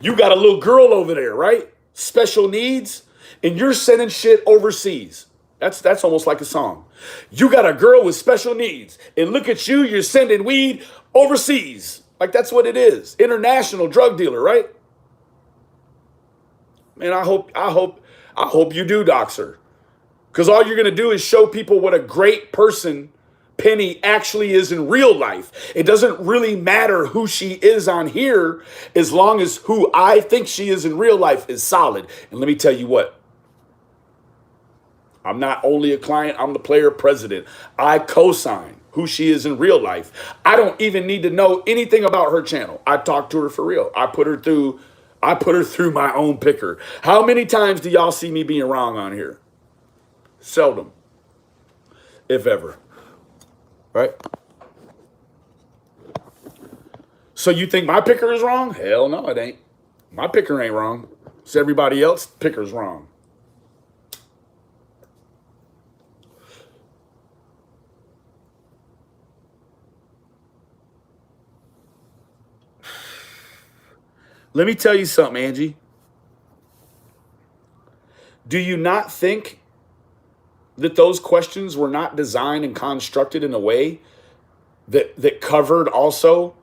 You got a little girl over there, right? Special needs, and you're sending shit overseas. That's almost like a song. You got a girl with special needs, and look at you, you're sending weed overseas. Like that's what it is. International drug dealer, right? Man, I hope you do dox her. Because all you're going to do is show people what a great person Penny actually is in real life. It doesn't really matter who she is on here as long as who I think she is in real life is solid. And let me tell you what, I'm not only a client, I'm the player president. I co-sign who she is in real life. I don't even need to know anything about her channel. I talk to her for real. I put her through my own picker. How many times do y'all see me being wrong on here? Seldom, if ever. Right? So you think my picker is wrong? Hell no, it ain't. My picker ain't wrong. It's everybody else's picker's wrong. Let me tell you something, Angie. Do you not think that those questions were not designed and constructed in a way that covered also?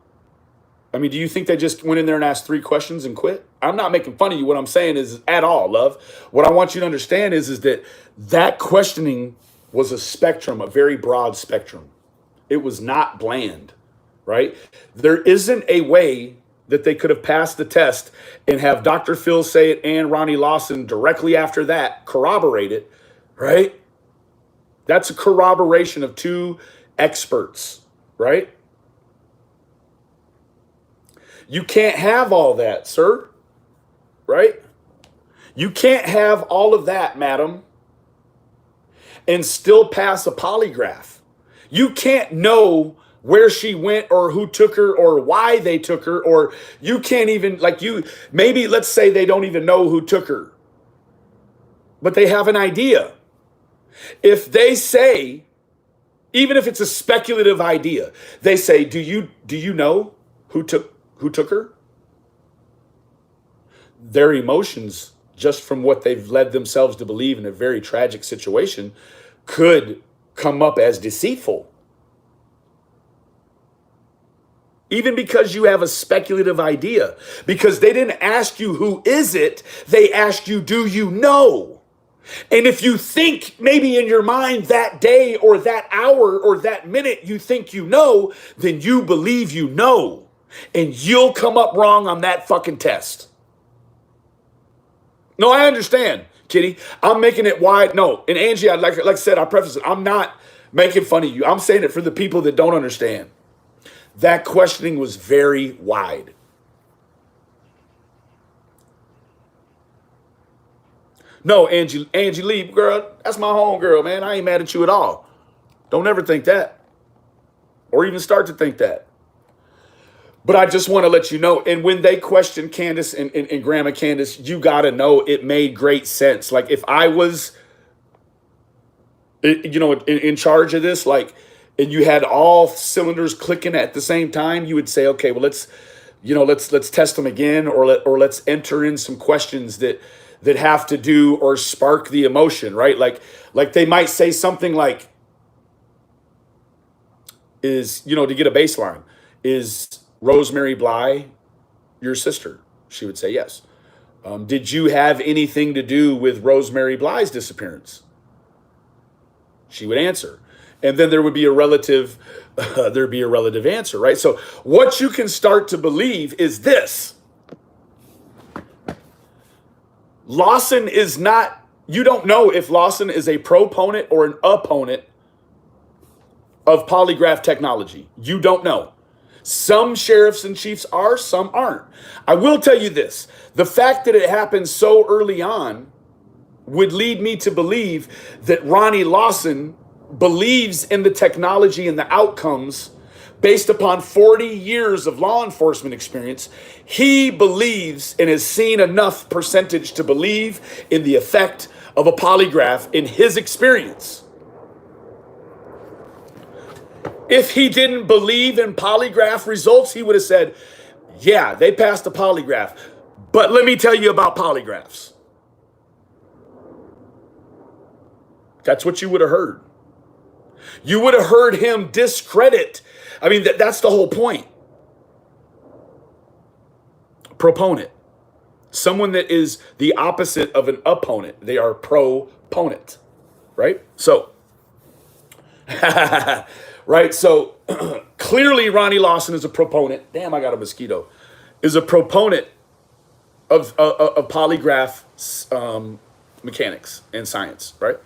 I mean, do you think they just went in there and asked 3 questions and quit? I'm not making fun of you. What I'm saying is at all, love. What I want you to understand is that questioning was a spectrum, a very broad spectrum. It was not bland, right? There isn't a way that they could have passed the test and have Dr. Phil say it and Ronnie Lawson directly after that corroborate it, right? That's a corroboration of 2 experts, right? You can't have all that, sir, right? You can't have all of that, madam, and still pass a polygraph. You can't know where she went or who took her or why they took her, or you can't even, maybe let's say they don't even know who took her, but they have an idea. If they say, even if it's a speculative idea, they say, do you know who took her? Their emotions, just from what they've led themselves to believe in a very tragic situation, could come up as deceitful. Even because you have a speculative idea. Because they didn't ask you who is it, they asked you, do you know? And if you think maybe in your mind that day or that hour or that minute you think you know, then you believe you know. And you'll come up wrong on that fucking test. No, I understand, Kitty. I'm making it wide. No, and Angie, like I said, I preface it. I'm not making fun of you. I'm saying it for the people that don't understand. That questioning was very wide. No, Angie Lee, girl, that's my home girl, man. I ain't mad at you at all. Don't ever think that. Or even start to think that. But I just want to let you know, and when they questioned Candace and Grandma Candace, you got to know it made great sense. Like if I was, in charge of this, and you had all cylinders clicking at the same time, you would say, okay, well, let's test them again, or let's enter in some questions that have to do or spark the emotion, right? Like they might say something like, to get a baseline, is Rosemary Bly your sister? She would say yes. Did you have anything to do with Rosemary Bly's disappearance? She would answer. And then there would be a relative answer, right? So what you can start to believe is this. Lawson is not, you don't know if Lawson is a proponent or an opponent of polygraph technology. You don't know. Some sheriffs and chiefs are, some aren't. I will tell you this. The fact that it happened so early on would lead me to believe that Ronnie Lawson believes in the technology and the outcomes based upon 40 years of law enforcement experience. He believes and has seen enough percentage to believe in the effect of a polygraph in his experience. If he didn't believe in polygraph results, he would have said, yeah, they passed the polygraph, but let me tell you about polygraphs. That's what you would have heard. You would have heard him discredit. I mean, that's the whole point. Proponent. Someone that is the opposite of an opponent. They are proponent, right? So, right? So clearly Ronnie Lawson is a proponent. Damn, I got a mosquito. Is a proponent of polygraph mechanics and science, right?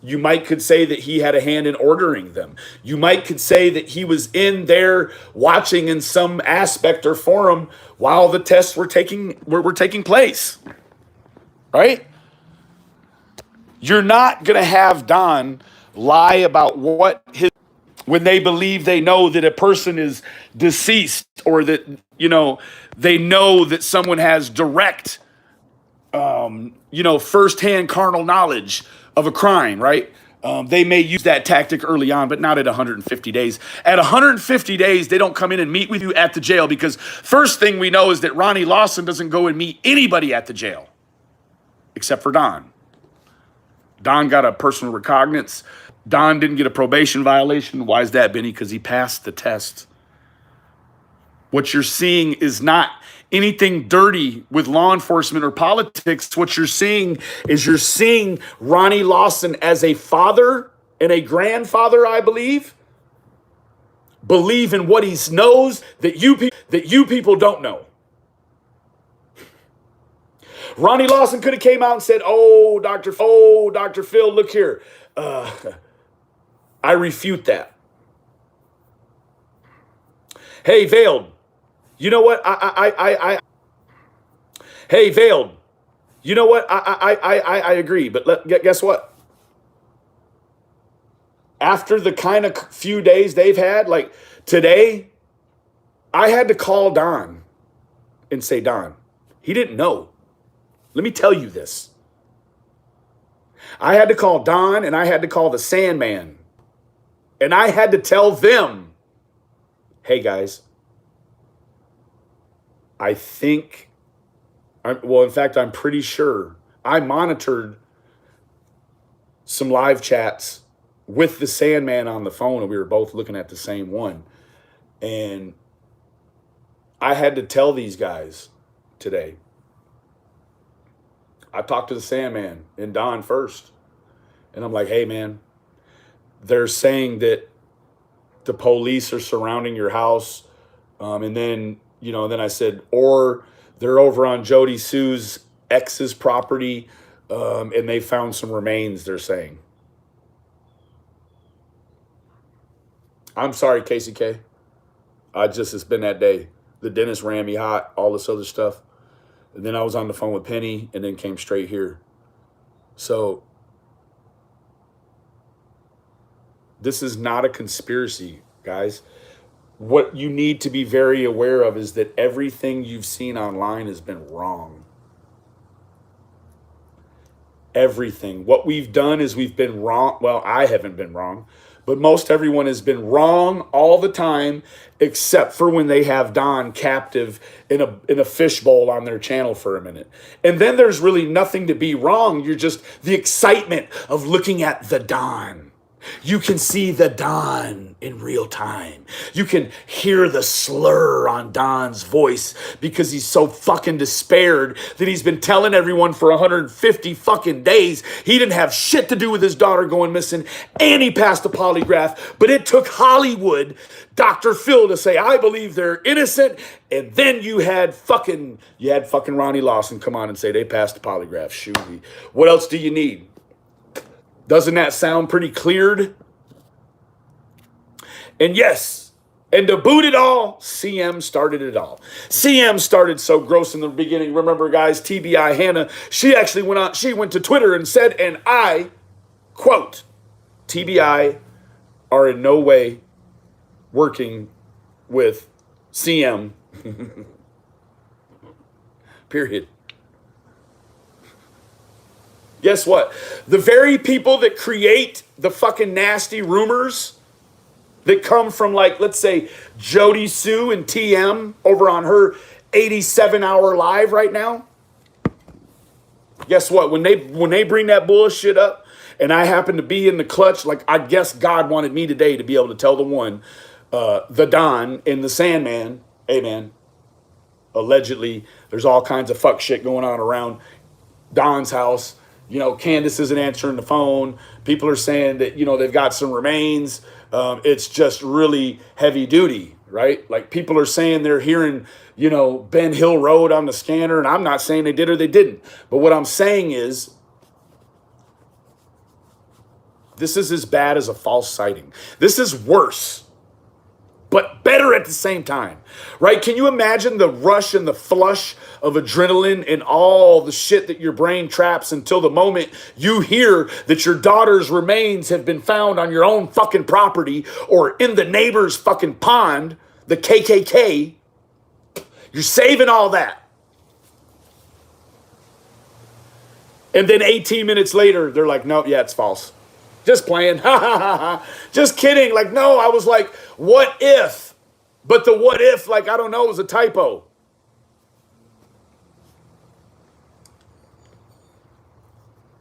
You might could say that he had a hand in ordering them. You might could say that he was in there watching in some aspect or forum while the tests were taking place, right? You're not going to have Don lie about what his when they believe they know that a person is deceased, or that they know that someone has direct firsthand carnal knowledge of a crime, right? They may use that tactic early on, but not at 150 days. At 150 days, they don't come in and meet with you at the jail, because first thing we know is that Ronnie Lawson doesn't go and meet anybody at the jail except for Don. Don got a personal recognizance. Don didn't get a probation violation. Why is that, Benny? Because he passed the test. What you're seeing is not anything dirty with law enforcement or politics. What you're seeing is Ronnie Lawson as a father and a grandfather, I believe in what he knows that you people don't know. Ronnie Lawson could have came out and said, oh, Dr. Phil, look here. I refute that. Hey, Veiled, you know what? Hey, Veiled, you know what? I agree, but guess what? After the kind of few days they've had, like today, I had to call Don and say, Don, he didn't know. Let me tell you this. I had to call Don and I had to call the Sandman. And I had to tell them, hey guys, in fact, I'm pretty sure I monitored some live chats with the Sandman on the phone, and we were both looking at the same one. And I had to tell these guys today. I talked to the Sandman and Don first. And I'm like, hey, man, they're saying that the police are surrounding your house. And then I said, or they're over on Jody Sue's ex's property, and they found some remains, they're saying. I'm sorry, Casey K. It's been that day. The dentist ran me hot, all this other stuff. And then I was on the phone with Penny and then came straight here. So this is not a conspiracy, guys. What you need to be very aware of is that everything you've seen online has been wrong. Everything. What we've done is we've been wrong. Well, I haven't been wrong, but most everyone has been wrong all the time, except for when they have Don captive in a fishbowl on their channel for a minute. And then there's really nothing to be wrong. You're just the excitement of looking at the Don. You can see the Don in real time. You can hear the slur on Don's voice because he's so fucking despaired that he's been telling everyone for 150 fucking days he didn't have shit to do with his daughter going missing, and he passed a polygraph. But it took Hollywood, Dr. Phil, to say, I believe they're innocent. And then you had fucking Ronnie Lawson come on and say they passed the polygraph. Shoot, what else do you need? Doesn't that sound pretty cleared? And yes, and to boot it all, CM started it all. CM started so gross in the beginning. Remember, guys, TBI Hannah, she actually went to Twitter and said, and I quote, TBI are in no way working with CM. Period. Guess what? The very people that create the fucking nasty rumors that come from, like, let's say, Jody Sue and TM over on her 87-hour live right now. Guess what? When they bring that bullshit up, and I happen to be in the clutch, like, I guess God wanted me today to be able to tell the Don and the Sandman, hey, man, allegedly there's all kinds of fuck shit going on around Don's house. Candace isn't answering the phone. People are saying that, they've got some remains. It's just really heavy duty, right? Like people are saying they're hearing, Ben Hill Road on the scanner. And I'm not saying they did or they didn't. But what I'm saying is this is as bad as a false sighting. This is worse, but better at the same time, right? Can you imagine the rush and the flush of adrenaline and all the shit that your brain traps until the moment you hear that your daughter's remains have been found on your own fucking property or in the neighbor's fucking pond, the KKK? You're saving all that. And then 18 minutes later, they're like, nope, yeah, it's false. Just playing. Ha ha ha ha. Just kidding. Like, no, I was like, what if? But the what if, like, I don't know, was a typo.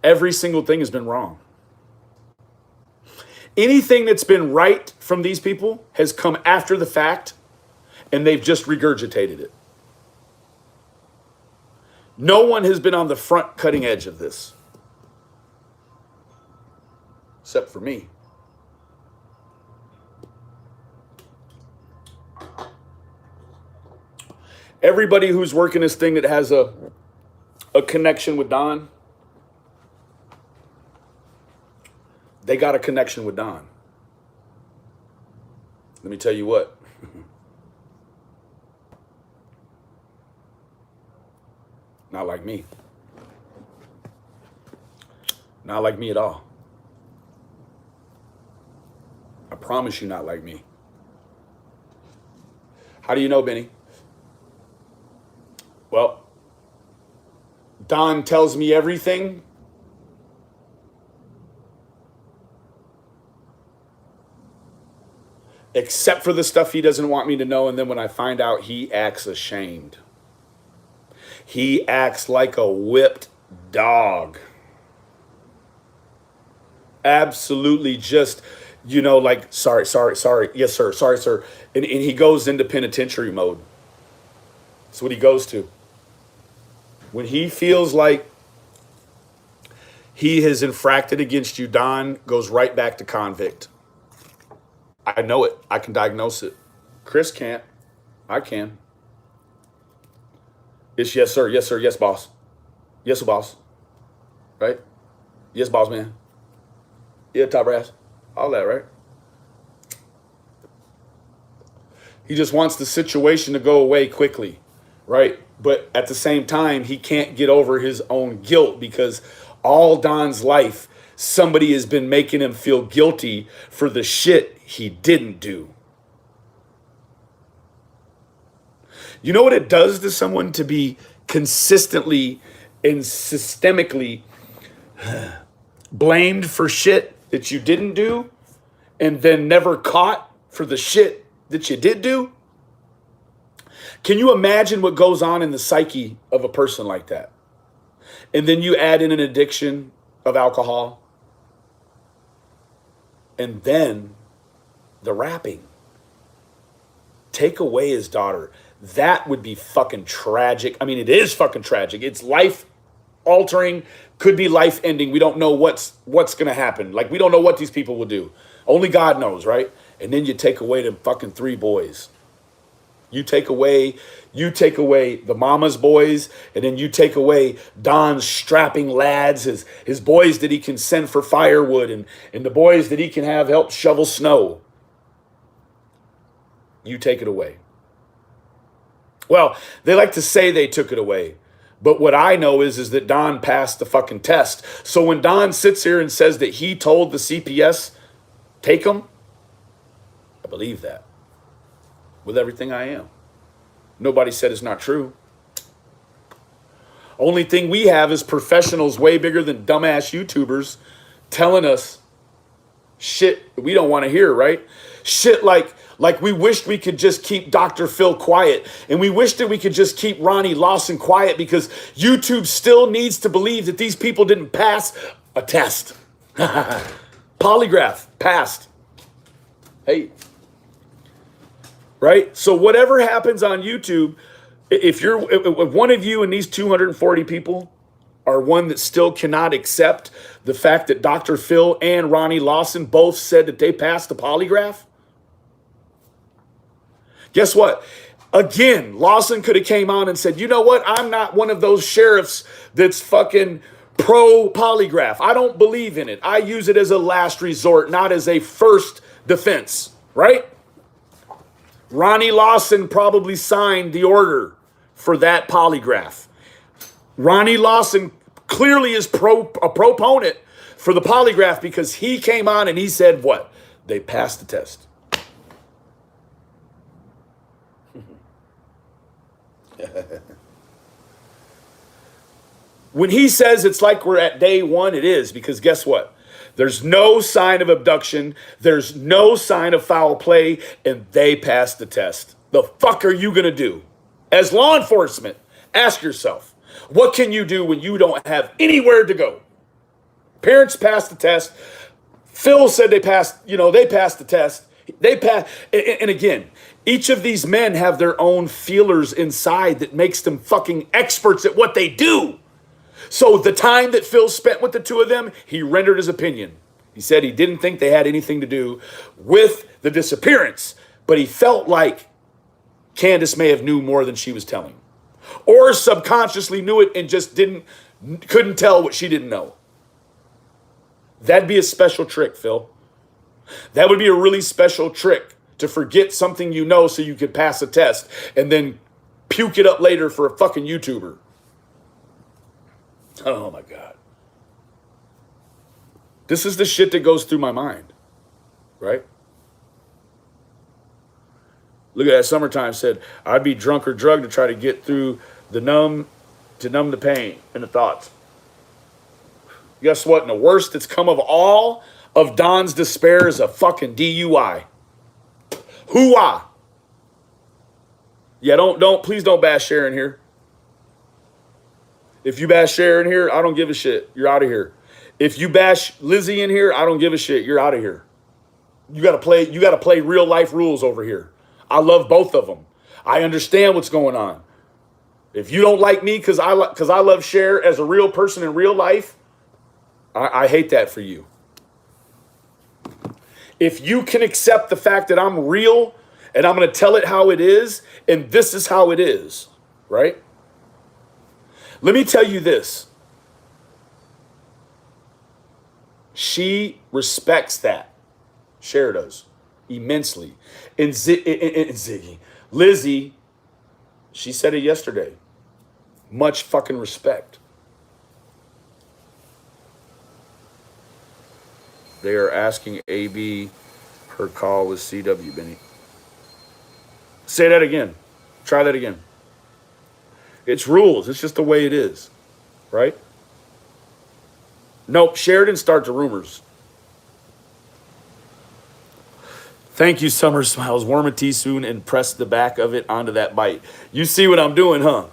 Every single thing has been wrong. Anything that's been right from these people has come after the fact, and they've just regurgitated it. No one has been on the front cutting edge of this. Except for me. Everybody who's working this thing that has a connection with Don, they got a connection with Don. Let me tell you what. Not like me. Not like me at all. I promise you, not like me. How do you know, Benny? Well, Don tells me everything. Except for the stuff he doesn't want me to know. And then when I find out, he acts ashamed. He acts like a whipped dog. Absolutely just, like, sorry. Yes, sir. Sorry, sir. And he goes into penitentiary mode. That's what he goes to. When he feels like he has infracted against you, Don goes right back to convict. I know it. I can diagnose it. Chris can't. I can. It's yes, sir. Yes, sir. Yes, boss. Yes, boss. Right? Yes, boss, man. Yeah, top brass. All that, right? He just wants the situation to go away quickly, right? But at the same time, he can't get over his own guilt because all Don's life, somebody has been making him feel guilty for the shit he didn't do. You know what it does to someone to be consistently and systemically blamed for shit that you didn't do and then never caught for the shit that you did do? Can you imagine what goes on in the psyche of a person like that? And then you add in an addiction of alcohol. And then the rapping. Take away his daughter. That would be fucking tragic. I mean, it is fucking tragic. It's life altering, could be life ending. We don't know what's going to happen. Like, we don't know what these people will do. Only God knows, right? And then you take away them fucking 3 boys. You take away the mama's boys, and then you take away Don's strapping lads, his boys that he can send for firewood, and the boys that he can have help shovel snow. You take it away. Well, they like to say they took it away. But what I know is that Don passed the fucking test. So when Don sits here and says that he told the CPS, take them, I believe that. With everything I am. Nobody said it's not true. Only thing we have is professionals way bigger than dumbass YouTubers telling us shit we don't want to hear, right? Shit like we wished we could just keep Dr. Phil quiet. And we wish that we could just keep Ronnie Lawson quiet because YouTube still needs to believe that these people didn't pass a test. Polygraph, passed. Hey. Right? So whatever happens on YouTube, if one of you and these 240 people are one that still cannot accept the fact that Dr. Phil and Ronnie Lawson both said that they passed the polygraph? Guess what? Again, Lawson could have came on and said, you know what? I'm not one of those sheriffs that's fucking pro polygraph. I don't believe in it. I use it as a last resort, not as a first defense, right? Ronnie Lawson probably signed the order for that polygraph. Ronnie Lawson clearly is a proponent for the polygraph because he came on and he said what? They passed the test. When he says it's like we're at day one, it is, because guess what? There's no sign of abduction. There's no sign of foul play, and they passed the test. The fuck are you going to do? As law enforcement, ask yourself, what can you do when you don't have anywhere to go? Parents passed the test. Phil said they passed the test. They passed. And again, each of these men have their own feelers inside that makes them fucking experts at what they do. So the time that Phil spent with the two of them, he rendered his opinion. He said he didn't think they had anything to do with the disappearance, but he felt like Candace may have knew more than she was telling, or subconsciously knew it and just couldn't tell what she didn't know. That'd be a special trick, Phil. That would be a really special trick, to forget something you know so you could pass a test and then puke it up later for a fucking YouTuber. Oh my God. This is the shit that goes through my mind, right? Look at that. Summertime said, I'd be drunk or drugged to try to get through to numb the pain and the thoughts. Guess what? And the worst that's come of all of Don's despair is a fucking DUI. Hoo-ah. Yeah, please don't bash Sharon here. If you bash Sharon here, I don't give a shit. You're out of here. If you bash Lizzie in here, I don't give a shit. You're out of here. You gotta play real life rules over here. I love both of them. I understand what's going on. If you don't like me because I love Cher as a real person in real life, I hate that for you. If you can accept the fact that I'm real and I'm going to tell it how it is, and this is how it is, right? Let me tell you this. She respects that. Cher does. Immensely. And Ziggy. Lizzie, she said it yesterday. Much fucking respect. They are asking AB her call with CW, Benny. Say that again. Try that again. It's rules. It's just the way it is. Right? Nope. Sheridan start the rumors. Thank you, Summer Smiles. Warm a teaspoon and press the back of it onto that bite. You see what I'm doing, huh?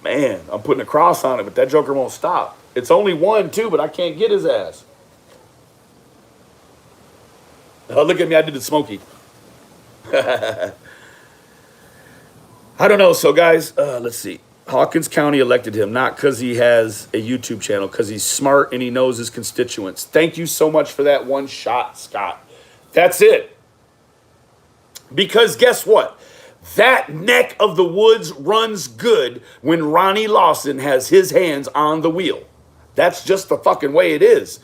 Man, I'm putting a cross on it, but that joker won't stop. It's only one, too, but I can't get his ass. Oh, look at me. I did the smoky. I don't know. So, guys, let's see. Hawkins County elected him, not because he has a YouTube channel, because he's smart and he knows his constituents. Thank you so much for that one shot, Scott. That's it. Because guess what? That neck of the woods runs good when Ronnie Lawson has his hands on the wheel. That's just the fucking way it is.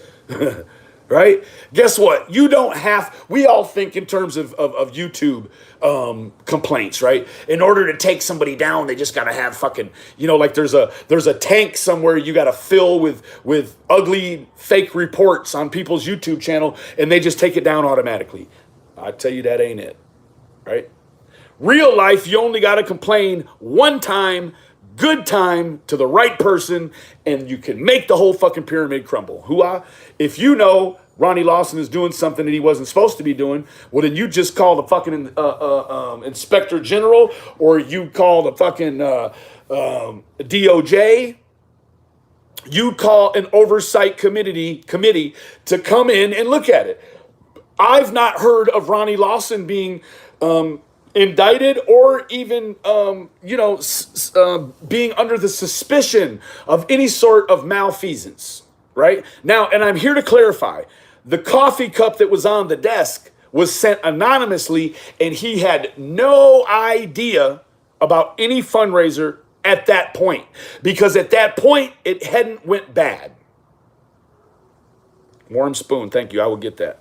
Right? Guess what? We all think in terms of YouTube complaints, right? In order to take somebody down, they just got to have fucking, like there's a tank somewhere you got to fill with ugly fake reports on people's YouTube channel, and they just take it down automatically. I tell you, that ain't it, right? Real life, you only got to complain one time, good time, to the right person, and you can make the whole fucking pyramid crumble. If you know Ronnie Lawson is doing something that he wasn't supposed to be doing, well, then you just call the fucking inspector general, or you call the fucking DOJ. You call an oversight committee to come in and look at it. I've not heard of Ronnie Lawson being indicted or even, being under the suspicion of any sort of malfeasance, right? Now, and I'm here to clarify, the coffee cup that was on the desk was sent anonymously, and he had no idea about any fundraiser at that point, because at that point, it hadn't went bad. Warm spoon, thank you, I will get that.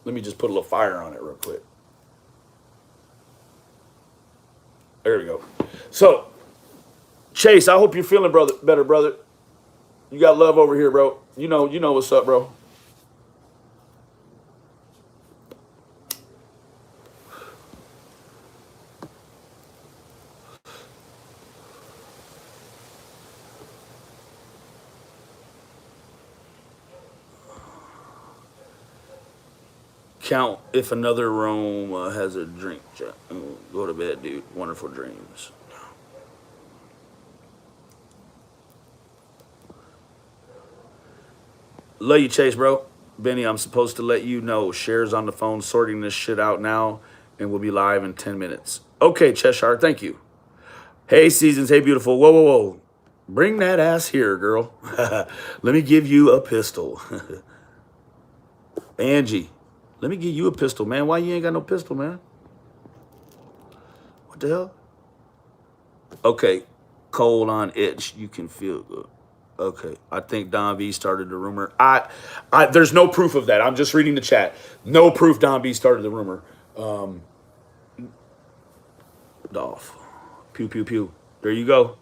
Let me just put a little fire on it real quick. There we go. So, Chase, I hope you're feeling better, brother. You got love over here, bro. You know what's up, bro. Count if another room has a drink. Go to bed, dude. Wonderful dreams. Love you, Chase, bro. Benny, I'm supposed to let you know. Shares on the phone sorting this shit out now, and we'll be live in 10 minutes. Okay, Cheshire, thank you. Hey, Seasons. Hey, beautiful. Whoa, whoa, whoa. Bring that ass here, girl. Let me give you a pistol. Angie. Let me give you a pistol, man. Why you ain't got no pistol, man? What the hell? Okay. Cold on itch. You can feel good. Okay. I think Don B started the rumor. There's no proof of that. I'm just reading the chat. No proof Don B started the rumor. Dolph. Pew, pew, pew. There you go.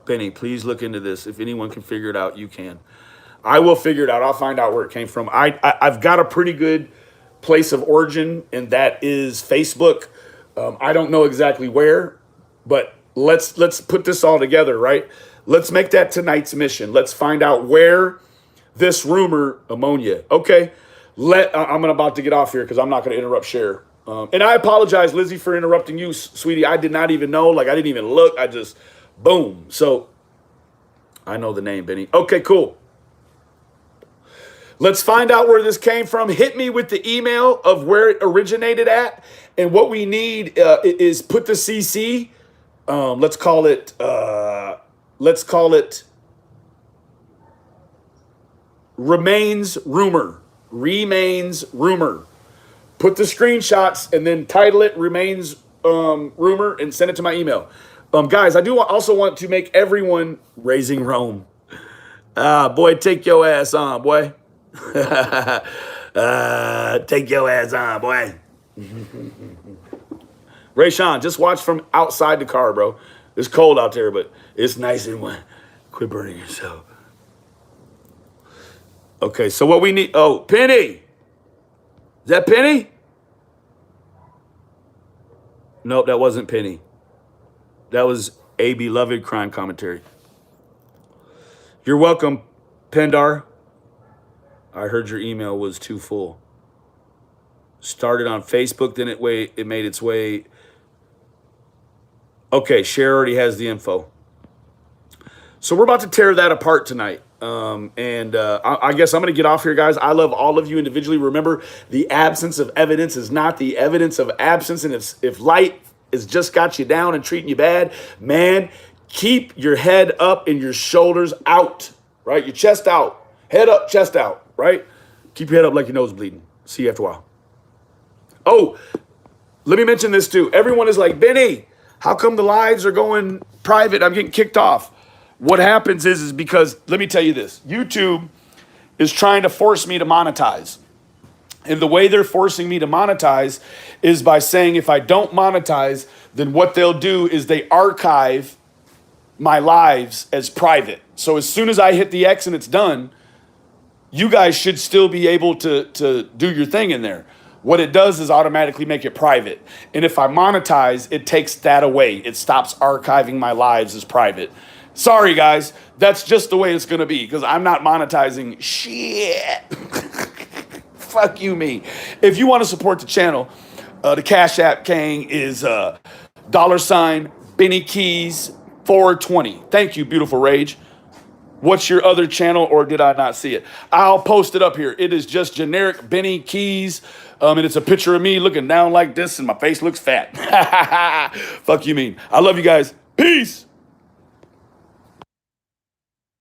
Benny, please look into this. If anyone can figure it out, you can. I will figure it out. I'll find out where it came from. I've got a pretty good place of origin, and that is Facebook. I don't know exactly where, but let's put this all together, right? Let's make that tonight's mission. Let's find out where this rumor, ammonia. Okay, I'm about to get off here because I'm not going to interrupt Cher. And I apologize, Lizzie, for interrupting you, sweetie. I did not even know. Like, I didn't even look. I just, boom. So I know the name, Benny. Okay, cool. Let's find out where this came from. Hit me with the email of where it originated at. And what we need is put the CC. Let's call it remains rumor. Remains rumor. Put the screenshots and then title it remains rumor and send it to my email. Guys, I do also want to make everyone raising Rome. Boy, take your ass on, boy. Take your ass on, boy. Ray Sean, just watch from outside the car, bro. It's cold out there, but it's nice and warm. Quit burning yourself. Okay, so what we need... Oh, Penny. Is that Penny? Nope, that wasn't Penny. That was a beloved crime commentary. You're welcome, Pendar. I heard your email was too full. Started on Facebook, then it made its way. Okay, Cher already has the info. So we're about to tear that apart tonight. I guess I'm going to get off here, guys. I love all of you individually. Remember, the absence of evidence is not the evidence of absence. And if light has just got you down and treating you bad, man, keep your head up and your shoulders out, right? Your chest out. Head up, chest out, right? Keep your head up like your nose bleeding. See you after a while. Oh, let me mention this too. Everyone is like, Benny, how come the lives are going private? I'm getting kicked off. What happens is because, let me tell you this. YouTube is trying to force me to monetize. And the way they're forcing me to monetize is by saying if I don't monetize, then what they'll do is they archive my lives as private. So as soon as I hit the X and it's done, you guys should still be able to do your thing in there. What it does is automatically make it private. And if I monetize, it takes that away. It stops archiving my lives as private. Sorry, guys. That's just the way it's going to be because I'm not monetizing shit. Fuck you, me. If you want to support the channel, the Cash App King is $Benny Keys 420. Thank you, beautiful Rage. What's your other channel, or did I not see it? I'll post it up here. It is just generic Benny Keys. And it's a picture of me looking down like this, and my face looks fat. Fuck you mean. I love you guys. Peace.